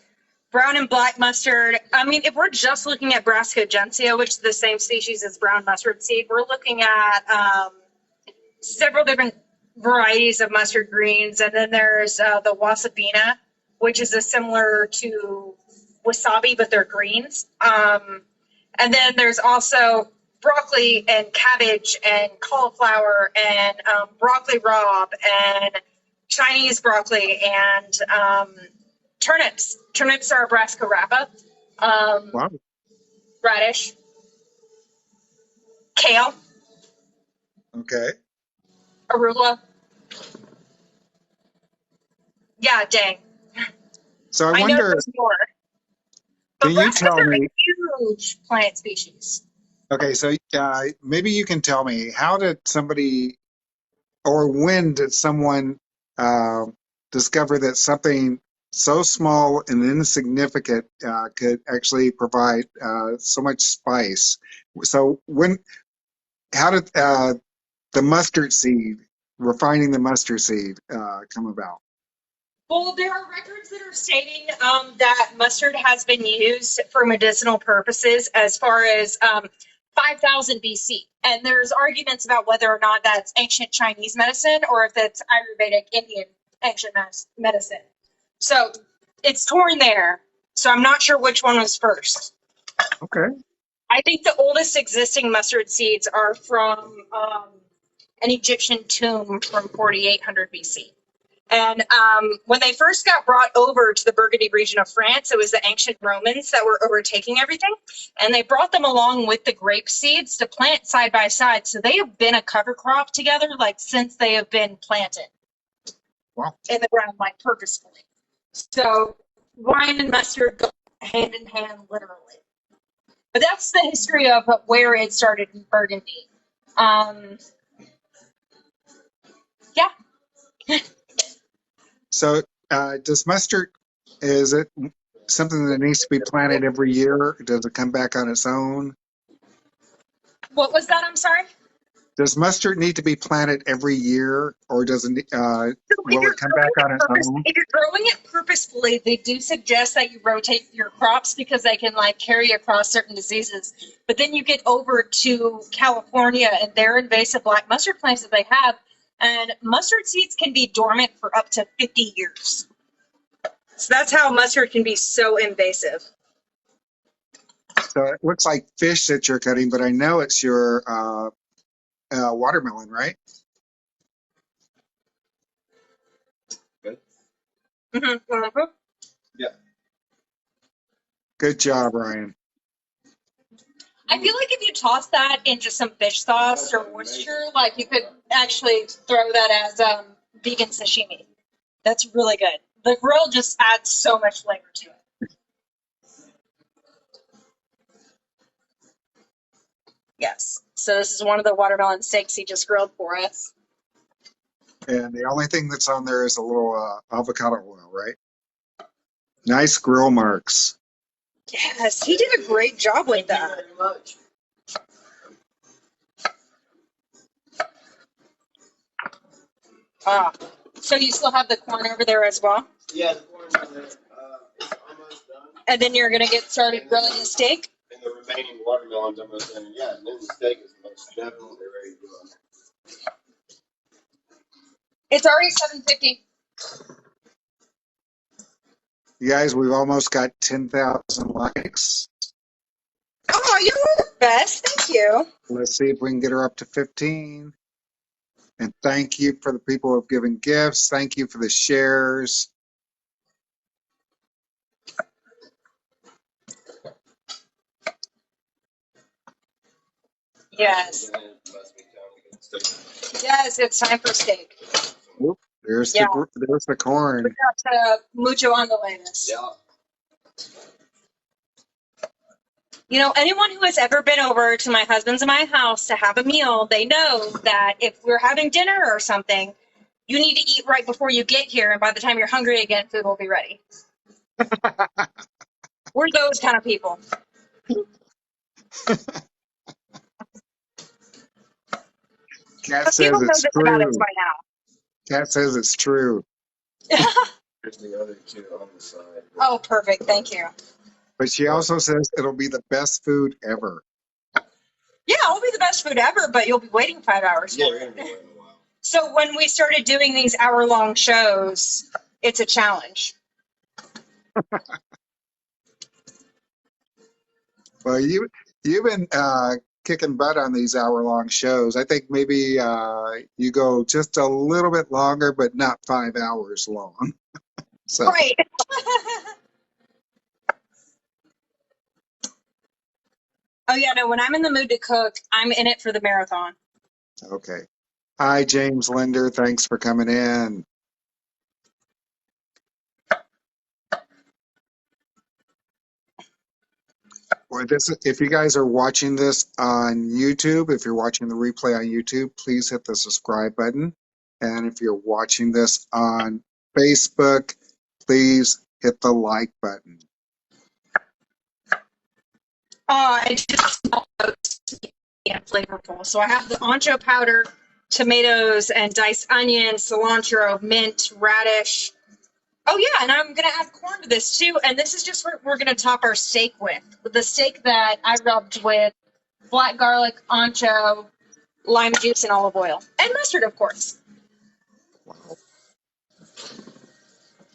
Brown and black mustard. I mean, if we're just looking at Brassica gentiana, which is the same species as brown mustard seed, we're looking at several different varieties of mustard greens. And then there's the wasabina, which is a similar to wasabi, but they're greens. And then there's also broccoli and cabbage and cauliflower and broccoli rabe and Chinese broccoli and turnips. Turnips are a brassica rapa. Wow. Radish. Kale. Okay. Arugula. Yeah, dang. So I I know wonder, there's more. But can you brassicas tell are me? a huge plant species. Okay, so maybe you can tell me how did somebody or when did someone uh, discover that something so small and insignificant could actually provide so much spice? So how did the mustard seed, refining the mustard seed, come about? Well, there are records that are stating that mustard has been used for medicinal purposes as far as 5000 BC. And there's arguments about whether or not that's ancient Chinese medicine or if that's Ayurvedic Indian ancient medicine. So it's torn there. So I'm not sure which one was first. Okay. I think the oldest existing mustard seeds are from an Egyptian tomb from 4800 BC. And when they first got brought over to the Burgundy region of France, it was the ancient Romans that were overtaking everything. And they brought them along with the grape seeds to plant side by side. So they have been a cover crop together like since they have been planted. Wow. In the ground, like purposefully. So wine and mustard go hand in hand, literally. But that's the history of where it started in Burgundy. Yeah. So does mustard, is it something that needs to be planted every year? Does it come back on its own? What was that? I'm sorry. Does mustard need to be planted every year, or does it? So Will it come back on its own? if you're growing it purposefully, they do suggest that you rotate your crops because they can like carry across certain diseases. But then you get over to California and their invasive black mustard plants that they have, and mustard seeds can be dormant for up to 50 years. So that's how mustard can be so invasive. So it looks like fish that you're cutting, but I know it's your watermelon, right? Good. Mm-hmm. Yeah. Good job, Ryan. I feel like if you toss that into some fish sauce or Worcestershire, like you could actually throw that as vegan sashimi. That's really good. The grill just adds so much flavor to it. Yes. So this is one of the watermelon steaks he just grilled for us. And the only thing that's on there is a little avocado oil, right? Nice grill marks. Yes, he did a great job with that. Thank you very much. Ah. So you still have the corn over there as well? Yeah, the corn's in there. It's almost done. And then you're going to get started grilling the steak? And the remaining watermelon's almost done. Yeah, and then the steak is most definitely ready to go. It's already 7:50. You guys, we've almost got 10,000 likes. Oh, you were the best. Thank you. Let's see if we can get her up to 15. And thank you for the people who have given gifts. Thank you for the shares. Yes. Yes, it's time for steak. Whoop, there's Yeah. there's the We corn. got mucho on the latest. Yeah. You know, anyone who has ever been over to my husband's and my house to have a meal, they know that if we're having dinner or something, you need to eat right before you get here, and by the time you're hungry again, food will be ready. We're those kind of people. Cat But says people know it's this about us true. by now. Cat says it's true. There's the other two on the side. Oh, perfect. Thank you. But she also says it'll be the best food ever. Yeah, it'll be the best food ever, but you'll be waiting 5 hours. Yeah, for you're gonna it. be waiting a while. So when we started doing these hour-long shows, it's a challenge. Well, you've been kicking butt on these hour-long shows. I think maybe you go just a little bit longer, but not 5 hours long. So Right. Oh, yeah, no, when I'm in the mood to cook, I'm in it for the marathon. okay. Hi, James Linder. Thanks for coming in. Or this, if you guys are watching this on YouTube, if you're watching the replay on YouTube, please hit the subscribe button. And if you're watching this on Facebook, please hit the like button. It just smells and flavorful. So I have the ancho powder, tomatoes, and diced onion, cilantro, mint, radish. Oh, yeah, and I'm going to add corn to this, too. And this is just what we're going to top our steak with. The steak that I rubbed with black garlic, ancho, lime juice, and olive oil. And mustard, of course. Wow.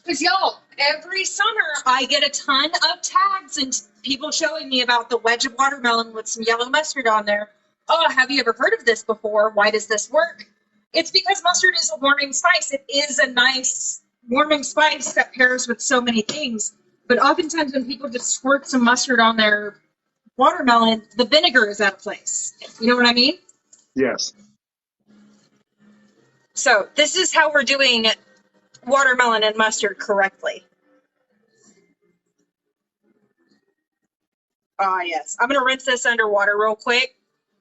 Because, y'all, every summer I get a ton of tags and people showing me about the wedge of watermelon with some yellow mustard on there. Oh, have you ever heard of this before? Why does this work? It's because mustard is a warming spice. It is a nice warming spice that pairs with so many things. But oftentimes when people just squirt some mustard on their watermelon, the vinegar is out of place. You know what I mean? Yes. So this is how we're doing watermelon and mustard correctly. Ah, yes. I'm going to rinse this underwater real quick,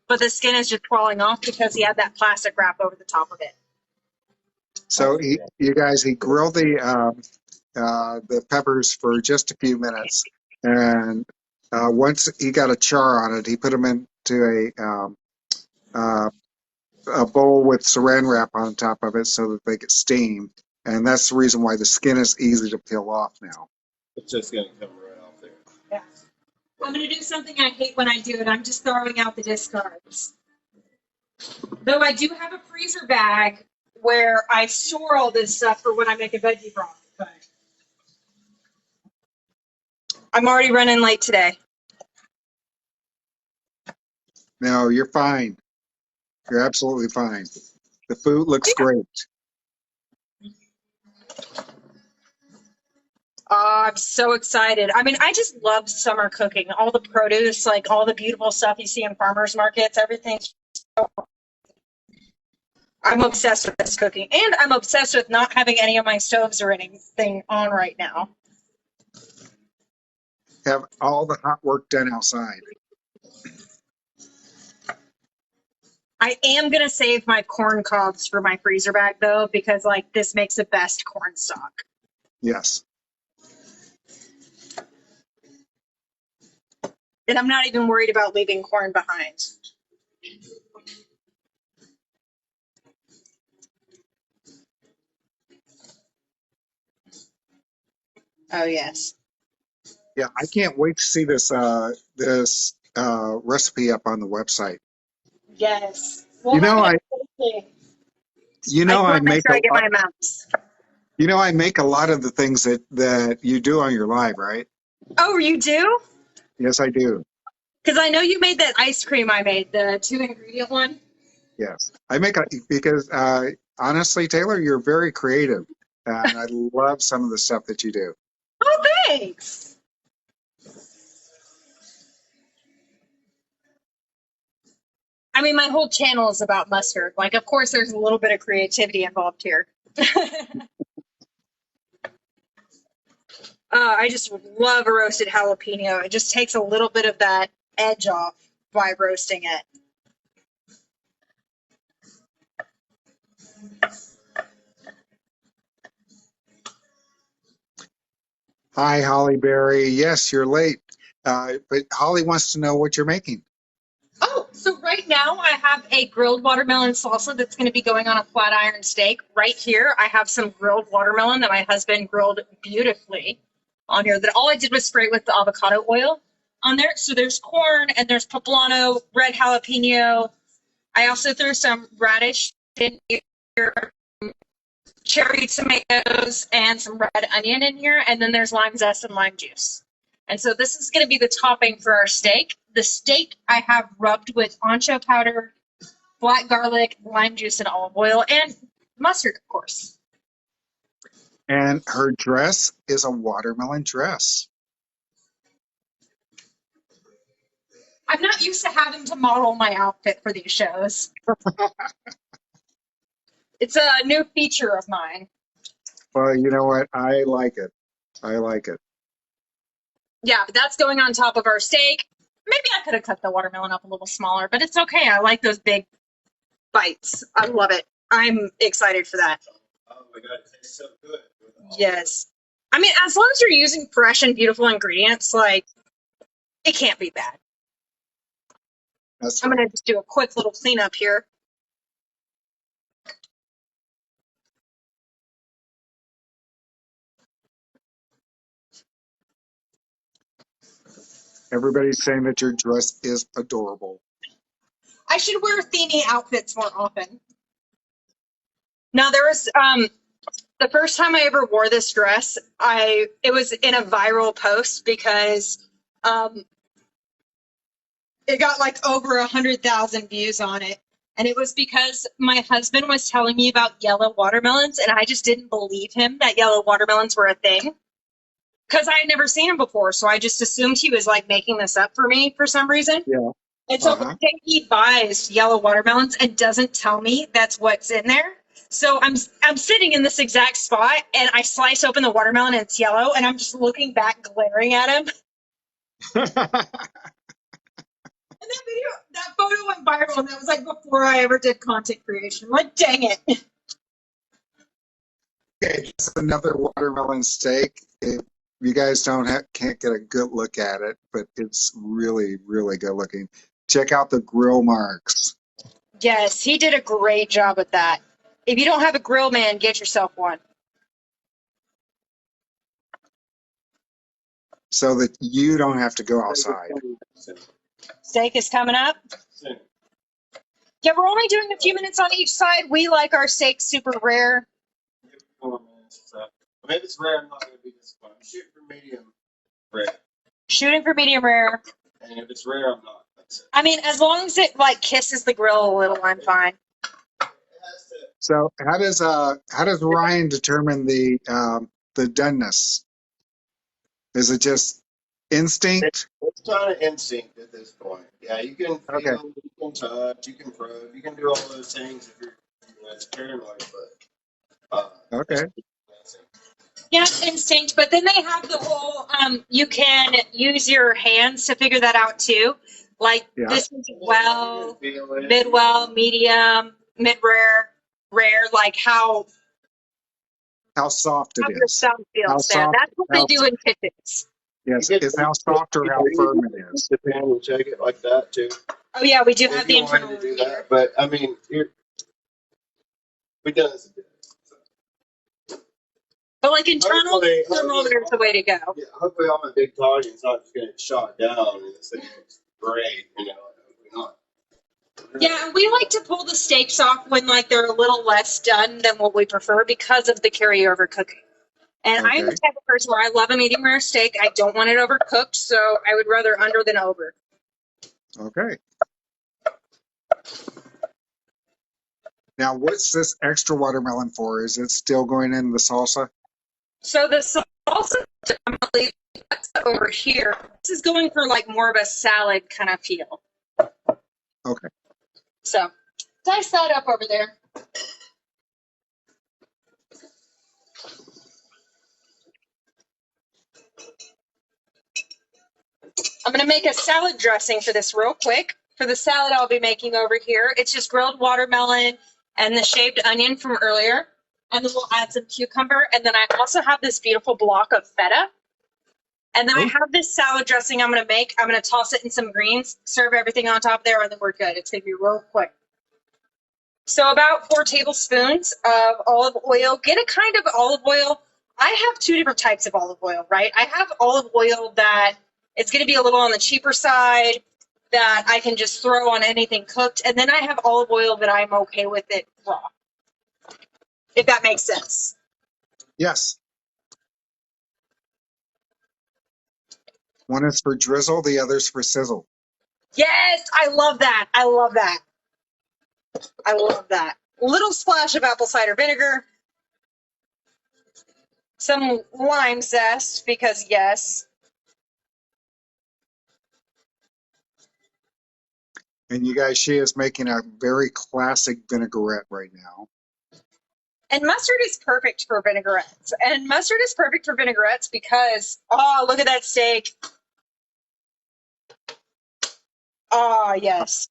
but the skin is just falling off because he had that plastic wrap over the top of it. So you guys, he grilled the peppers for just a few minutes, and once he got a char on it, he put them into a bowl with saran wrap on top of it so that they get steam. And that's the reason why the skin is easy to peel off now. It's just gonna come right off there. Yeah. I'm going to do something I hate when I do it. I'm just throwing out the discards. Though I do have a freezer bag where I store all this stuff for when I make a veggie broth. But I'm already running late today. No, you're fine. You're absolutely fine. The food looks great. Oh, I'm so excited. I mean, I just love summer cooking. All the produce, like all the beautiful stuff you see in farmers markets, everything's so. I'm obsessed with this cooking. And I'm obsessed with not having any of my stoves or anything on right now. Have all the hot work done outside. I am going to save my corn cobs for my freezer bag, though, because, like, this makes the best corn stock. Yes. And I'm not even worried about leaving corn behind. Oh, yes. Yeah, I can't wait to see this recipe up on the website. Yes. Well, You know, You I know, just I want to make make sure I a get lot. my amounts. You know, I make a lot of the things that you do on your live, right? Oh, you do? Yes, I do. Because I know you made that ice cream I made, the 2-ingredient one. Yes, I make a because honestly, Taylor, you're very creative, and I love some of the stuff that you do. Oh, thanks. I mean, my whole channel is about mustard. Like, of course, there's a little bit of creativity involved here. I just love a roasted jalapeno. It just takes a little bit of that edge off by roasting it. Hi, Holly Berry. Yes, you're late, but Holly wants to know what you're making. Oh, so right now I have a grilled watermelon salsa that's going to be going on a flat iron steak. Right here, I have some grilled watermelon that my husband grilled beautifully on here. That all I did was spray it with the avocado oil on there. So there's corn and there's poblano, red jalapeno. I also threw some radish in here, cherry tomatoes, and some red onion in here. And then there's lime zest and lime juice. And so this is going to be the topping for our steak. The steak I have rubbed with ancho powder, black garlic, lime juice, and olive oil, and mustard, of course. And her dress is a watermelon dress. I'm not used to having to model my outfit for these shows. It's a new feature of mine. Well, you know what? I like it. I like it. Yeah, but that's going on top of our steak. Maybe I could have cut the watermelon up a little smaller, but it's okay. I like those big bites. I love it. I'm excited for that. Oh my god, it tastes so good. Yes. I mean, as long as you're using fresh and beautiful ingredients, like, it can't be bad. That's I'm right. going to just do a quick little cleanup here. Everybody's saying that your dress is adorable. I should wear themey outfits more often. Now, there was the first time I ever wore this dress, it was in a viral post because it got like over 100,000 views on it. And it was because my husband was telling me about yellow watermelons, and I just didn't believe him that yellow watermelons were a thing. Because I had never seen them before, so I just assumed he was like making this up for me for some reason. Yeah. And so one day he buys yellow watermelons and doesn't tell me that's what's in there. So I'm sitting in this exact spot, and I slice open the watermelon and it's yellow, and I'm just looking back, glaring at him. And that photo went viral, and that was like before I ever did content creation. I'm like, dang it. Okay, that's another watermelon steak. You guys can't get a good look at it, but it's really, really good looking. Check out the grill marks. Yes, he did a great job with that. If you don't have a grill, man, get yourself one. So that you don't have to go outside. Steak is coming up. Yeah, we're only doing a few minutes on each side. We like our steak super rare. 4 minutes. So, I mean, if it's rare, I'm not going to be disappointed. I'm shooting for medium rare. Shooting for medium rare. And if it's rare, I'm not. That's it. I mean, as long as it like kisses the grill a little, I'm fine. It has to. So how does Ryan determine the doneness? Is it just instinct? It's kind of instinct at this point. Yeah, you can feel, Okay. you can touch, you can probe, you can do all those things if you're, it's paranoid, but Okay. Yeah, instinct. But then they have the whole you can use your hands to figure that out too. Like this is well, mid well, medium, mid rare, rare. Like how soft how it your is. stuff feels How there. soft- That's what they do in kitchens. Yes, it's how soft or how firm it is. The pan will check it like that too. Oh yeah, we do If have the you wanted internal to do reader. that, but I mean, we've done this a bit. So. But like internal Hopefully- thermometer is the way to go. Yeah, hopefully all my big target's not just going to get shot down and this thing looks great, hopefully not. Yeah, we like to pull the steaks off when like they're a little less done than what we prefer because of the carryover cooking. And I'm the Okay. type of person where I love a medium rare steak. I don't want it overcooked, so I would rather under than over. Okay. Now, what's this extra watermelon for? Is it still going in the salsa? So the salsa, I'm gonna leave that's over here. This is going for like more of a salad kind of feel. Okay. So dice that up over there. I'm going to make a salad dressing for this real quick. For the salad I'll be making over here, it's just grilled watermelon and the shaved onion from earlier. And then we'll add some cucumber. And then I also have this beautiful block of feta. And then I have this salad dressing I'm going to make. I'm going to toss it in some greens, serve everything on top there, and then we're good. It's going to be real quick. So about 4 tablespoons of olive oil. Get a kind of olive oil. I have 2 different types of olive oil, right? I have olive oil that it's going to be a little on the cheaper side that I can just throw on anything cooked. And then I have olive oil that I'm okay with it raw, if that makes sense. Yes. One is for drizzle, the other's for sizzle. Yes, I love that. I love that. I love that. Little splash of apple cider vinegar. Some lime zest, because yes. And you guys, she is making a very classic vinaigrette right now. And mustard is perfect for vinaigrettes. And mustard is perfect for vinaigrettes because, oh, look at that steak. Oh, yes.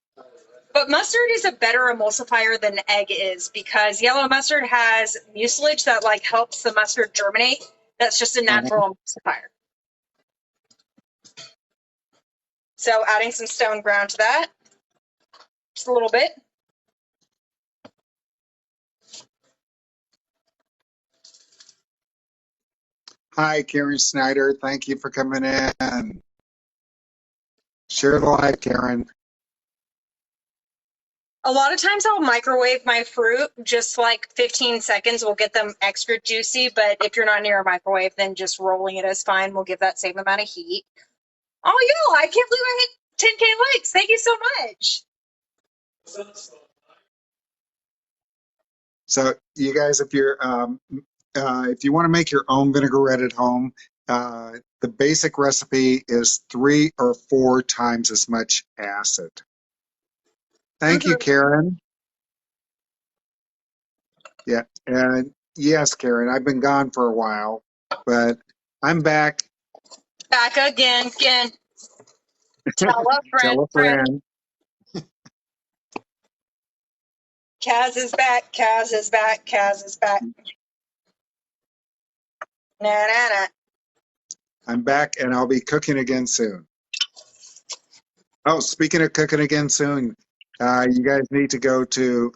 But mustard is a better emulsifier than egg is because yellow mustard has mucilage that like helps the mustard germinate. That's just a natural emulsifier. So adding some stone ground to that, just a little bit. Hi, Karen Snyder. Thank you for coming in. Share the live, Karen. A lot of times I'll microwave my fruit, just like 15 seconds will get them extra juicy. But if you're not near a microwave, then just rolling it is fine. We'll give that same amount of heat. Oh, yo, I can't believe I hit 10K likes. Thank you so much. So you guys, if you want to make your own vinaigrette at home, the basic recipe is 3 or 4 times as much acid. Thank you, Karen. Yeah, and yes, Karen, I've been gone for a while, but I'm back. Back again. Tell a friend. Tell a friend. Kaz is back. Kaz is back. Kaz is back. Na. I'm back, and I'll be cooking again soon. Oh, speaking of cooking again soon, you guys need to go to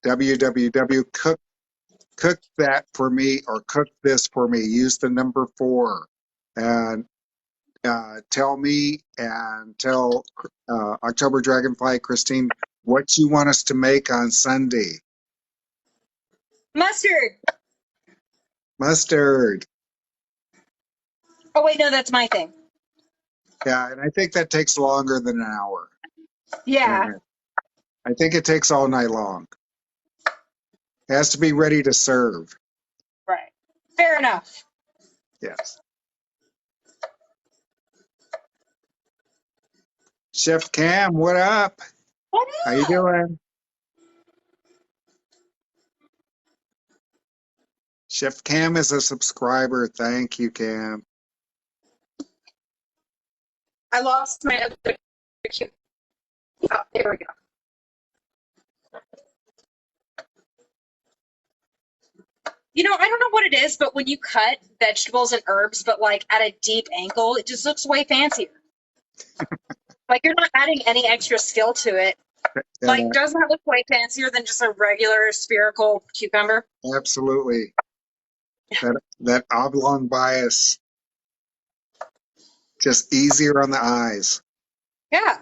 www.cook that for me or cook this for me. Use the number 4 and tell me and tell October Dragonfly Christine what you want us to make on Sunday. Mustard. Mustard. Oh, wait, no, that's my thing. Yeah, and I think that takes longer than an hour. Yeah. I think it takes all night long. It has to be ready to serve. Right. Fair enough. Yes. Chef Cam, what up? What How you doing? Chef Cam is a subscriber. Thank you, Cam. I lost my other cue. Oh, there we go. You know, I don't know what it is, but when you cut vegetables and herbs, but like at a deep angle, it just looks way fancier. Like you're not adding any extra skill to it. Like, doesn't that look way fancier than just a regular spherical cucumber? Absolutely. That oblong bias, just easier on the eyes. Yeah.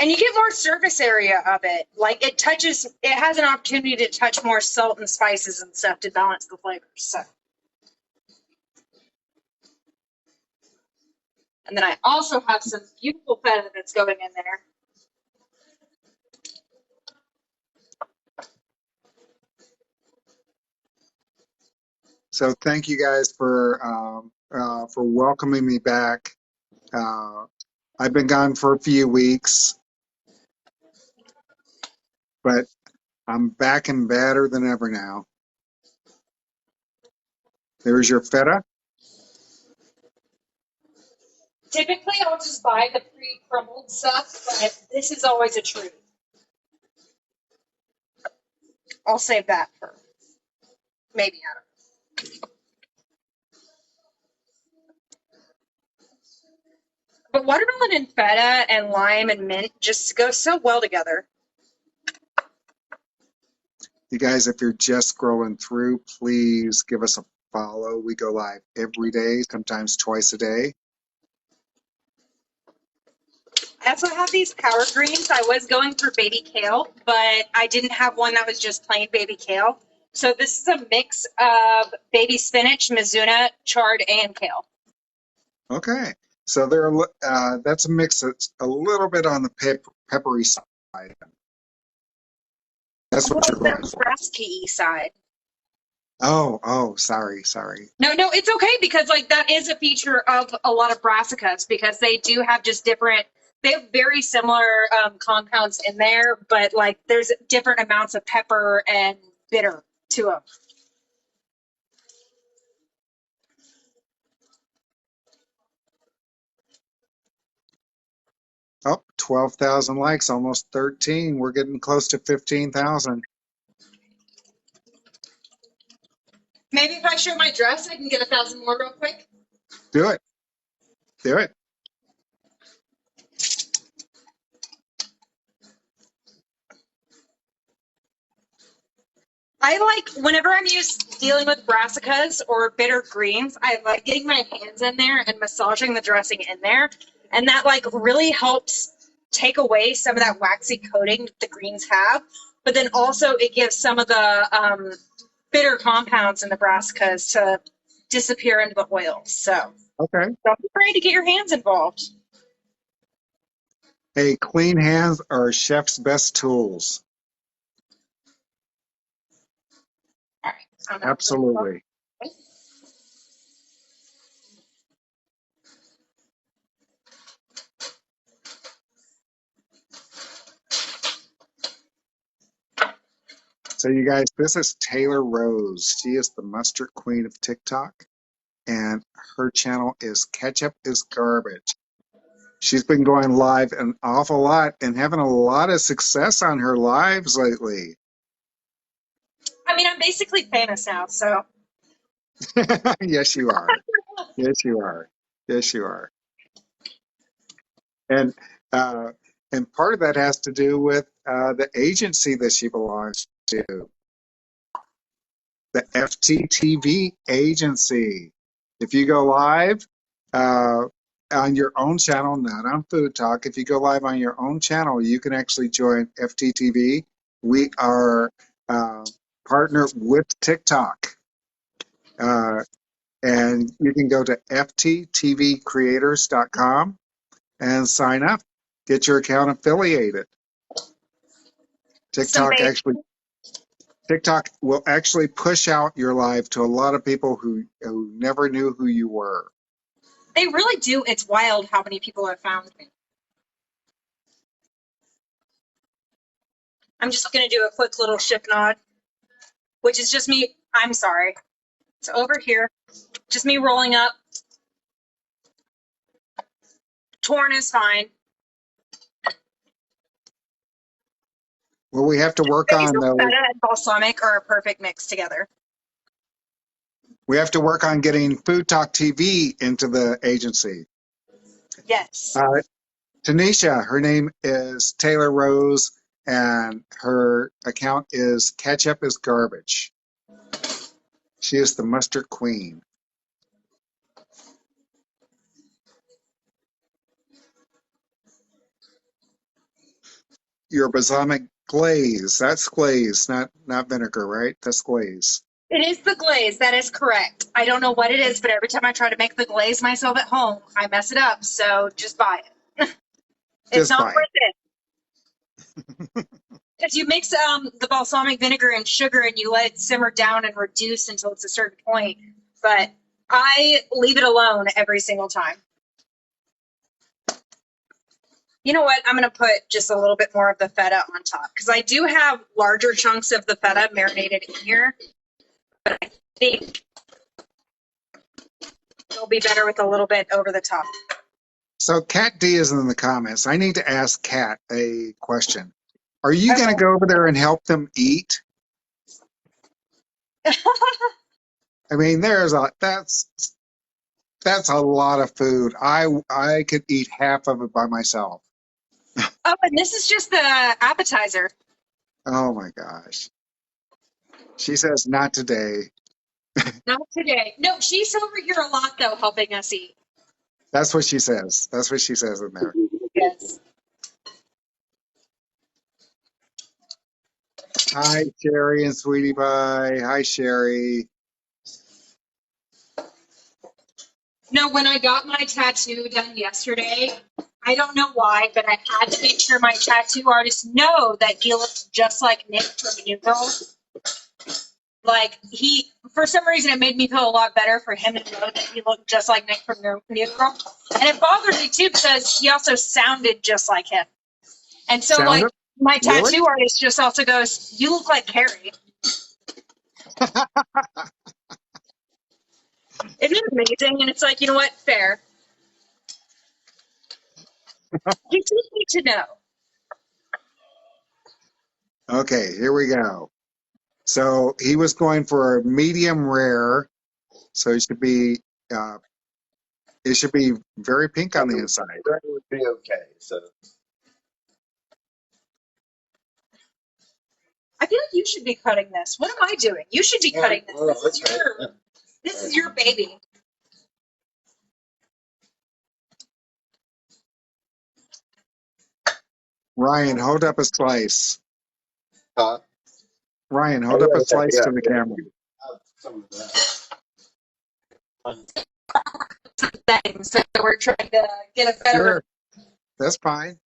And you get more surface area of it. Like it has an opportunity to touch more salt and spices and stuff to balance the flavors. So. And then I also have some beautiful feta that's going in there. So thank you guys for welcoming me back. I've been gone for a few weeks, but I'm back and badder than ever now. There's your feta. Typically, I'll just buy the pre-crumbled stuff, but this is always a treat. I'll save that for maybe, I don't know. But watermelon and feta and lime and mint just go so well together. You guys, if you're just scrolling through, please give us a follow. We go live every day, sometimes twice a day. I also have these power greens. I was going for baby kale, but I didn't have one that was just plain baby kale. So this is a mix of baby spinach, mizuna, chard, and kale. Okay, so that's a mix that's a little bit on the peppery side. That's what you're going for. Brassica side. Oh, sorry. No, it's okay because like that is a feature of a lot of brassicas because they do have just different. They have very similar compounds in there, but like there's different amounts of pepper and bitter to them. Oh, 12,000 likes, almost 13. We're getting close to 15,000. Maybe if I show my dress, I can get 1,000 more real quick. Do it. I like whenever I'm dealing with brassicas or bitter greens, I like getting my hands in there and massaging the dressing in there, and that like really helps take away some of that waxy coating that the greens have. But then also it gives some of the bitter compounds in the brassicas to disappear into the oil. So Okay. don't be afraid to get your hands involved. Hey, clean hands are a chef's best tools. All right. Absolutely. So you guys, this is Taylor Rose. She is the mustard queen of TikTok, and her channel is Ketchup is Garbage. She's been going live an awful lot and having a lot of success on her lives lately. I mean, I'm basically famous now, so. Yes, you are. Yes, you are. Yes, you are. And part of that has to do with the agency that she belongs to, the FTTV agency. If you go live on your own channel, not on Food Talk, if you go live on your own channel, you can actually join FTTV. We are partnered with TikTok. And you can go to fttvcreators.com and sign up. Get your account affiliated. TikTok will actually push out your live to a lot of people who never knew who you were. They really do. It's wild how many people have found me. I'm just going to do a quick little ship nod, which is just me. I'm sorry. It's over here. Just me rolling up. Torn is fine. Well, we have to work on Basil, those. feta, and balsamic are a perfect mix together. We have to work on getting Food Talk TV into the agency. Yes. Tanisha, her name is Taylor Rose, and her account is Ketchup is Garbage. She is the mustard queen. your balsamic glaze. That's glaze, not vinegar, right? That's glaze. It is the glaze. That is correct. I don't know what it is, but every time I try to make the glaze myself at home, I mess it up. So just buy it. It's Just not buy worth it. Because you mix the balsamic vinegar and sugar and you let it simmer down and reduce until it's a certain point. But I leave it alone every single time. You know what? I'm going to put just a little bit more of the feta on top because I do have larger chunks of the feta marinated in here. But I think it'll be better with a little bit over the top. So Kat D is in the comments. I need to ask Kat a question. Are you going to go over there and help them eat? I mean, that's a lot of food. I could eat half of it by myself. Oh, and this is just the appetizer. Oh my gosh. She says not today. Not today. No, she's over here a lot though, helping us eat. That's what she says. That's what she says in there. Yes. Hi, Sherry and Sweetie Pie. Hi, Sherry. No, when I got my tattoo done yesterday, I don't know why, but I had to make sure my tattoo artist know that he looks just like Nick from New Girl. Like for some reason, it made me feel a lot better for him to know that he looked just like Nick from New Girl. And it bothered me too because he also sounded just like him. And so Sounded? my tattoo Really? artist just also goes, "You look like Carrie." Isn't it amazing? And it's like, you know what? Fair. You just need to know. Okay, here we go. So he was going for a medium rare. So it should be very pink on the inside. That would be okay. So I feel like you should be cutting this. What am I doing? You should be cutting this. Oh, that's right. Yeah. This is your baby. Ryan, hold up a slice. Huh? Ryan, hold up a yeah, slice yeah, to the yeah. camera. Some of that. Things. So we're trying to get a better. Sure, that's fine.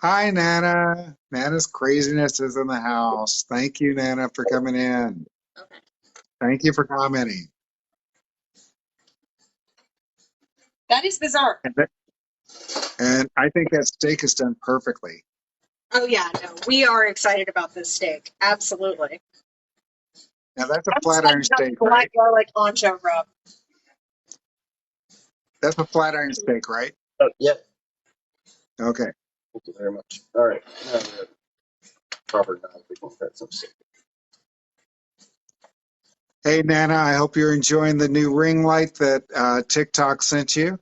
Hi, Nana. Nana's craziness is in the house. Thank you, Nana, for coming in. Okay. Thank you for commenting. That is bizarre. And I think that steak is done perfectly. Oh yeah, no, we are excited about this steak. Absolutely. Now that's a I'm flat excited iron about steak, the right? black garlic ancho rub. That's a flat iron steak, right? Oh, yeah. Okay. Thank you very much. All right. Now we have proper knife. We can cut some steak. Hey, Nana, I hope you're enjoying the new ring light that TikTok sent you.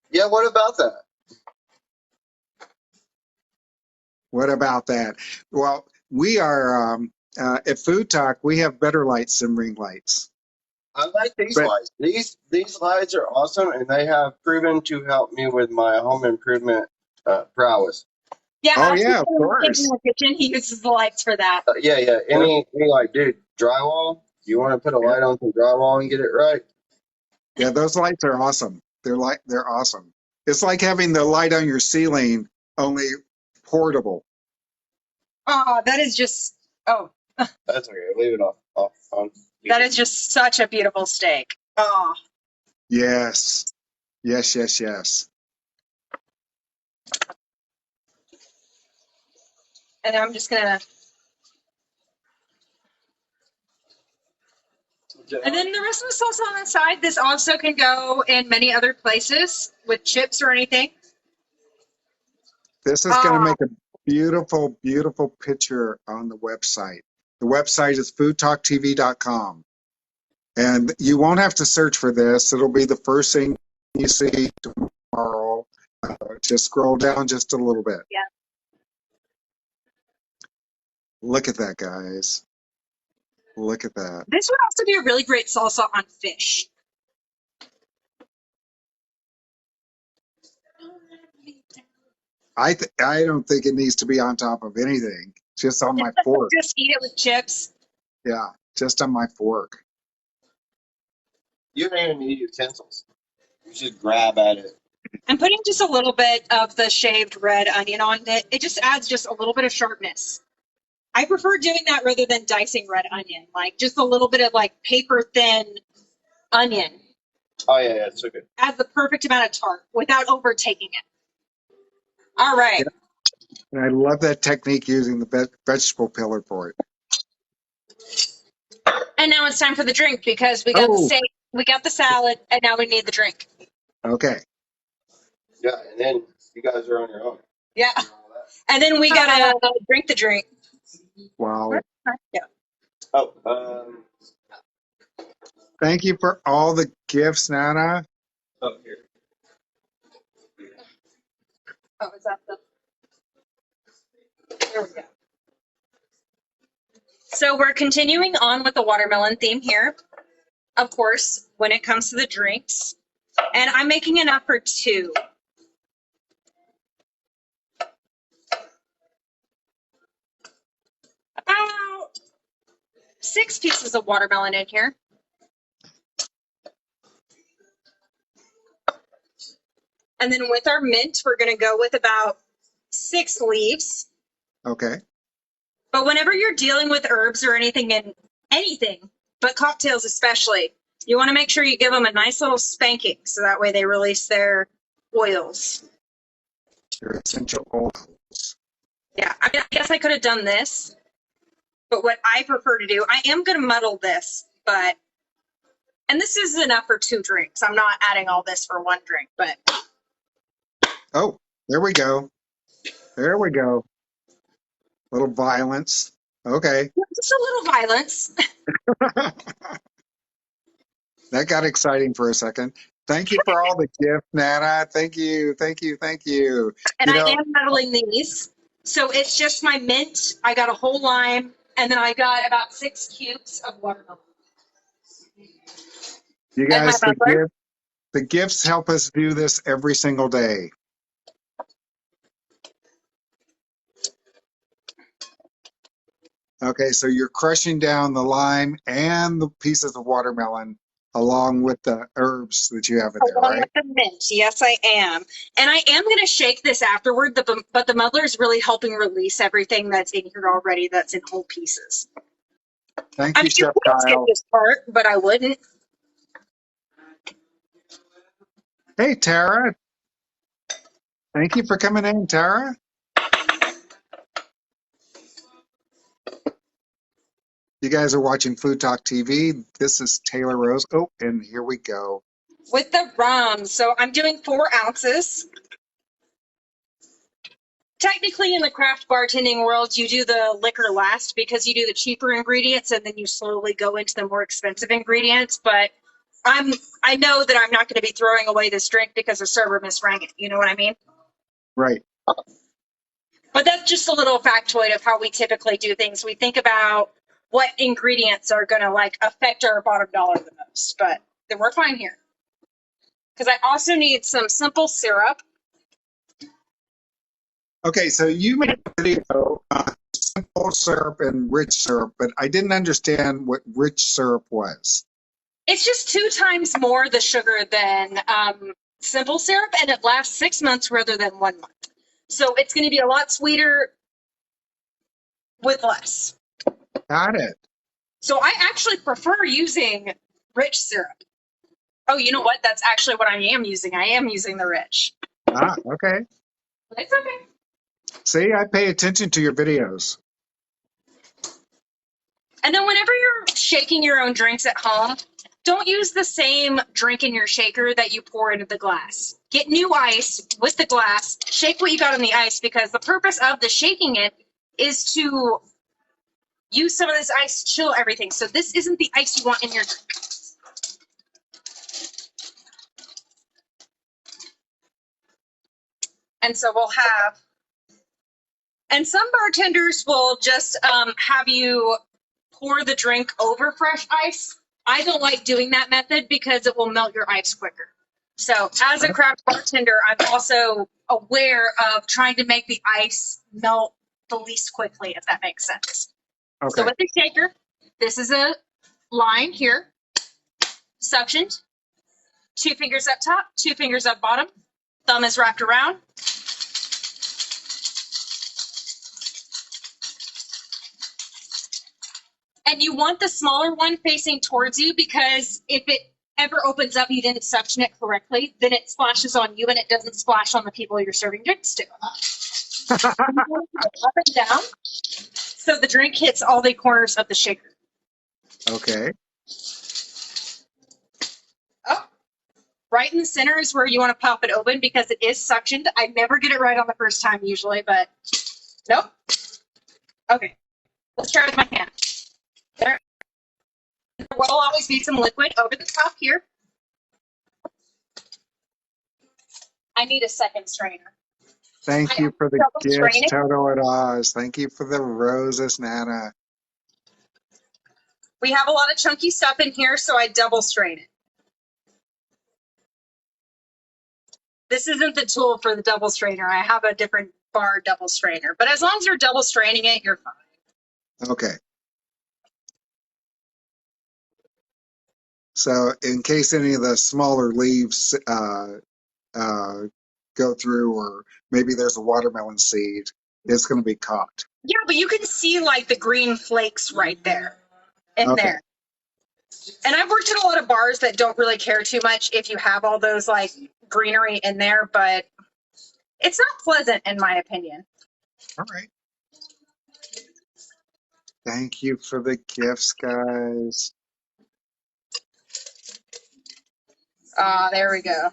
Yeah. What about that? What about that? Well, we are at Food Talk. We have better lights than ring lights. I like these But- lights. These lights are awesome, and they have proven to help me with my home improvement prowess. Yeah. Oh, actually, yeah, of when we're course. in the kitchen, he uses the lights for that. Yeah. Any like, dude, drywall. You want to put a light on some drywall and get it right? Yeah, those lights are awesome. They're awesome. It's like having the light on your ceiling, only portable. Oh, that is just. Oh, That's okay. Leave it off on. that is just such a beautiful steak. Oh. Yes. Yes. And I'm just gonna. And then the rest of the sauce on the side, this also can go in many other places with chips or anything. This is going to make a beautiful, beautiful picture on the website. The website is foodtalktv.com. And you won't have to search for this. It'll be the first thing you see tomorrow. Just scroll down just a little bit. Yeah. Look at that, guys. Look at that. This would also be a really great salsa on fish. I don't think it needs to be on top of anything. Just on my fork. Just eat it with chips. Yeah, just on my fork. You don't even need utensils. You just grab at it. I'm putting just a little bit of the shaved red onion on it. It just adds just a little bit of sharpness. I prefer doing that rather than dicing red onion. Like just a little bit of like paper thin onion Oh yeah, it's so good. adds the perfect amount of tart without overtaking it. All right. And I love that technique using the vegetable pillar for it. And now it's time for the drink because we got the steak, we got the salad, and now we need the drink. Okay. Yeah, and then you guys are on your own. Yeah. And then we gotta drink the drink. Wow. Yeah. Oh, Thank you for all the gifts, Nana. oh here. Oh, is that the? There we go. So we're continuing on with the watermelon theme here, of course, when it comes to the drinks. And I'm making enough for two. About 6 pieces of watermelon in here. And then with our mint, we're going to go with about 6 leaves. Okay. But whenever you're dealing with herbs or anything, but cocktails especially, you want to make sure you give them a nice little spanking so that way they release their oils. Your essential oils. Yeah, I mean, I guess I could have done this, but what I prefer to do, I am going to muddle this, and this is enough for 2 drinks. I'm not adding all this for 1 drink, but. Oh, there we go. There we go. Little violence. Okay. Just a little violence. That got exciting for a second. Thank you for all the gifts, Nana. Thank you. Thank you. Thank you. And You know, I am muddling these. So it's just my mint. I got a whole lime, and then I got about 6 cubes of watermelon. you And my guys, butler? the gifts help us do this every single day. Okay, so you're crushing down the lime and the pieces of watermelon along with the herbs that you have in there, Along right? with the mint. Yes, I am. And I am going to shake this afterward, but the muddler is really helping release everything that's in here already that's in whole pieces. Thank I you, mean, you Chef could skip Kyle. this part, but I wouldn't. Hey, Tara. Thank you for coming in, Tara. You guys are watching Food Talk TV. This is Taylor Rose. Oh, and here we go. With the rum, so I'm doing 4 ounces. Technically, in the craft bartending world, you do the liquor last because you do the cheaper ingredients and then you slowly go into the more expensive ingredients. But I know that I'm not going to be throwing away this drink because the server misrang it. You know what I mean? Right. But that's just a little factoid of how we typically do things. We think about what ingredients are going to like affect our bottom dollar the most. But then we're fine here. Because I also need some simple syrup. Okay, so you made a video on simple syrup and rich syrup, but I didn't understand what rich syrup was. It's just 2 times more the sugar than simple syrup, and it lasts 6 months rather than 1 month. So it's going to be a lot sweeter with less. Got it. So I actually prefer using rich syrup. Oh, you know what? That's actually what I am using. I am using the rich. Ah, okay. But it's okay. See, I pay attention to your videos. And then whenever you're shaking your own drinks at home, don't use the same drink in your shaker that you pour into the glass. Get new ice with the glass, shake what you got in the ice, because the purpose of the shaking it is to use some of this ice to chill everything. So this isn't the ice you want in your drink. And so we'll have, and some bartenders will just have you pour the drink over fresh ice. I don't like doing that method because it will melt your ice quicker. So as a craft bartender, I'm also aware of trying to make the ice melt the least quickly, if that makes sense. So Okay. with the shaker, this is a line here, suctioned, 2 fingers up top, 2 fingers up bottom, thumb is wrapped around. And you want the smaller one facing towards you because if it ever opens up, you didn't suction it correctly, then it splashes on you and it doesn't splash on the people you're serving drinks to. Up and down, so the drink hits all the corners of the shaker. Okay. Up. Right in the center is where you want to pop it open because it is suctioned. I never get it right on the first time usually, but nope. Okay, let's try with my hand. There will always be some liquid over the top here. I need a second strainer. Thank you for the Double gifts, strain it. Toto and Oz. Thank you for the roses, Nana. We have a lot of chunky stuff in here, so I double strain it. This isn't the tool for the double strainer. I have a different bar double strainer, but as long as you're double straining it, you're fine. Okay. So in case any of the smaller leaves go through, or maybe there's a watermelon seed, it's going to be caught. Yeah, but you can see like the green flakes right there in Okay. there. And I've worked at a lot of bars that don't really care too much if you have all those like greenery in there, but it's not pleasant in my opinion. All right. Thank you for the gifts, guys. There we go.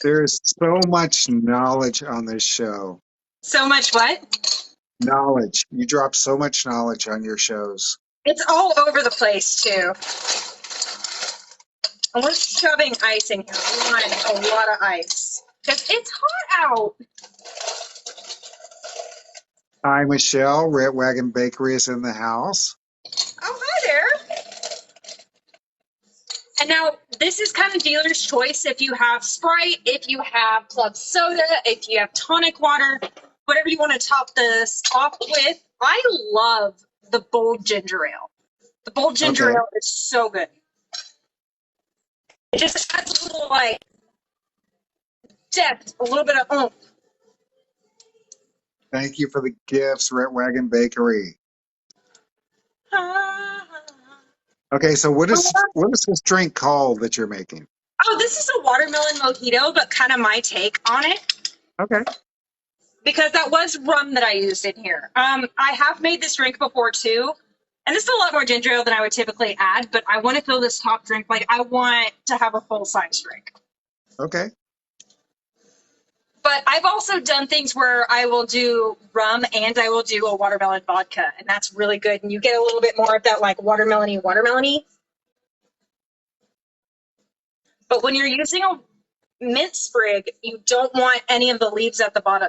There's so much knowledge on this show. So much what? Knowledge. You drop so much knowledge on your shows. It's all over the place too. And we're shoving ice in here. We want a lot of ice. Because it's hot out. Hi, Michelle. Red Wagon Bakery is in the house. Oh, hi there. And now this is kind of dealer's choice. If you have Sprite, if you have club soda, if you have tonic water, whatever you want to top this off with. I love the bold ginger ale. The bold ginger Okay. ale is so good. It just adds a little like depth, a little bit of oomph. Thank you for the gifts, Red Wagon Bakery. Okay, so what is this drink called that you're making? Oh, this is a watermelon mojito, but kind of my take on it. Okay. Because that was rum that I used in here. I have made this drink before too, and this is a lot more ginger ale than I would typically add, but I want to fill this top drink like I want to have a full-size drink. Okay. But I've also done things where I will do rum and I will do a watermelon vodka, and that's really good, and you get a little bit more of that like watermelony. But when you're using a mint sprig, you don't want any of the leaves at the bottom.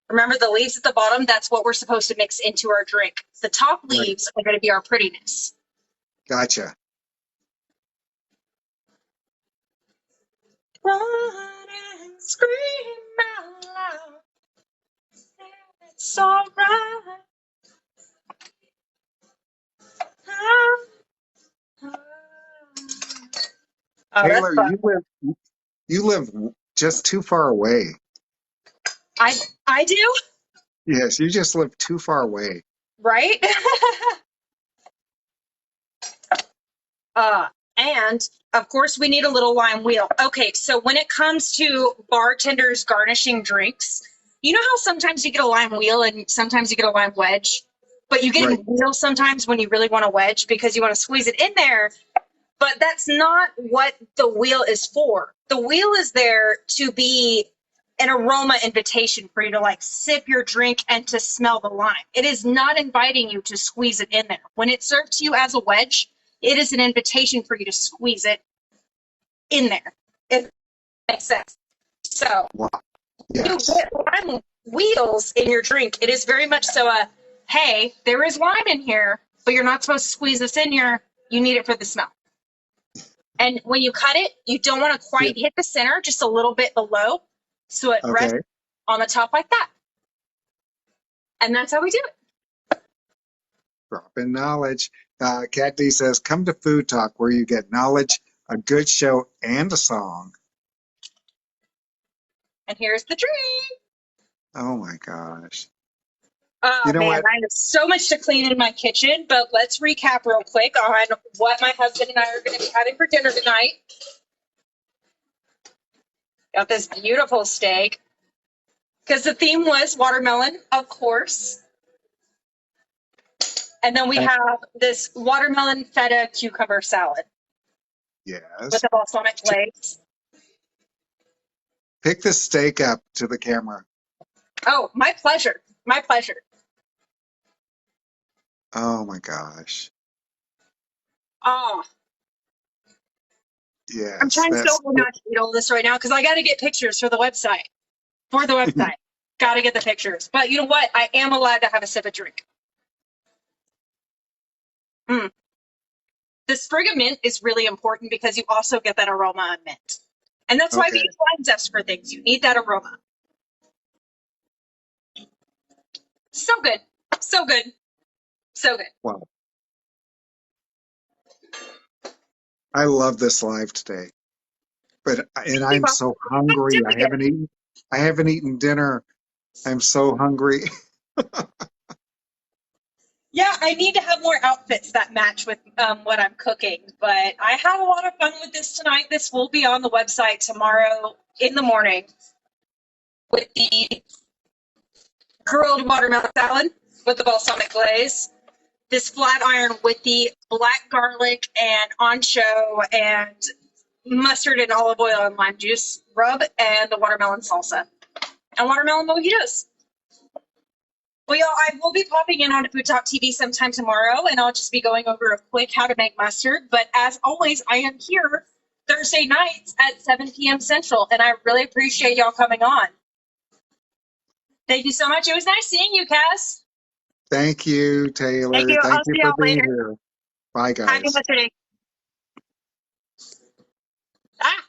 Remember, the leaves at the bottom, that's what we're supposed to mix into our drink. The top leaves are going to be our prettiness. Gotcha. Run and scream out loud. It's all right. Oh, that's Taylor, fun. you live just too far away. I do, Yes, you just live too far away. right? And of course we need a little lime wheel. Okay, so when it comes to bartenders garnishing drinks, you know how sometimes you get a lime wheel and sometimes you get a lime wedge, but you get Right. a wheel sometimes when you really want a wedge because you want to squeeze it in there. But that's not what the wheel is for. The wheel is there to be an aroma invitation for you to like sip your drink and to smell the lime. It is not inviting you to squeeze it in there. When it's served to you as a wedge, it is an invitation for you to squeeze it in there. If that makes sense. So Wow. you Yes. get lime wheels in your drink. It is very much so a, hey, there is lime in here, but you're not supposed to squeeze this in here. You need it for the smell. And when you cut it, you don't want to quite hit the center, just a little bit below, so it rests Okay. on the top like that. And that's how we do it. Drop in knowledge. Cat D says, come to Food Talk where you get knowledge, a good show, and a song. And here's the drink. Oh my gosh. Oh You know man, what? I have so much to clean in my kitchen, but let's recap real quick on what my husband and I are going to be having for dinner tonight. Got this beautiful steak because the theme was watermelon, of course. And then we have this watermelon feta cucumber salad with Yes. the balsamic glaze. Pick the steak up to the camera. Oh, my pleasure. My pleasure. Oh my gosh. Oh, Yes. I'm trying so that's hard not to eat all this right now because I got to get pictures for the website. Got to get the pictures. But you know what? I am allowed to have a sip of drink. The sprig of mint is really important because you also get that aroma of mint. And that's why we Okay. use lime zest for things. You need that aroma. So good. So good. So good. Wow. I love this live today. And I'm so hungry. I haven't eaten dinner. I'm so hungry. Yeah, I need to have more outfits that match with what I'm cooking. But I had a lot of fun with this tonight. This will be on the website tomorrow in the morning with the grilled watermelon salad with the balsamic glaze, this flat iron with the black garlic and ancho and mustard and olive oil and lime juice rub, and the watermelon salsa and watermelon mojitos. Well, y'all, I will be popping in on Food Talk TV sometime tomorrow, and I'll just be going over a quick how to make mustard. But as always, I am here Thursday nights at 7 p.m. Central, and I really appreciate y'all coming on. Thank you so much. It was nice seeing you, Cass. Thank you, Taylor. Thank you. I'll you see for y'all being later. here. Bye, Happy guys. Mustard Day. Ah.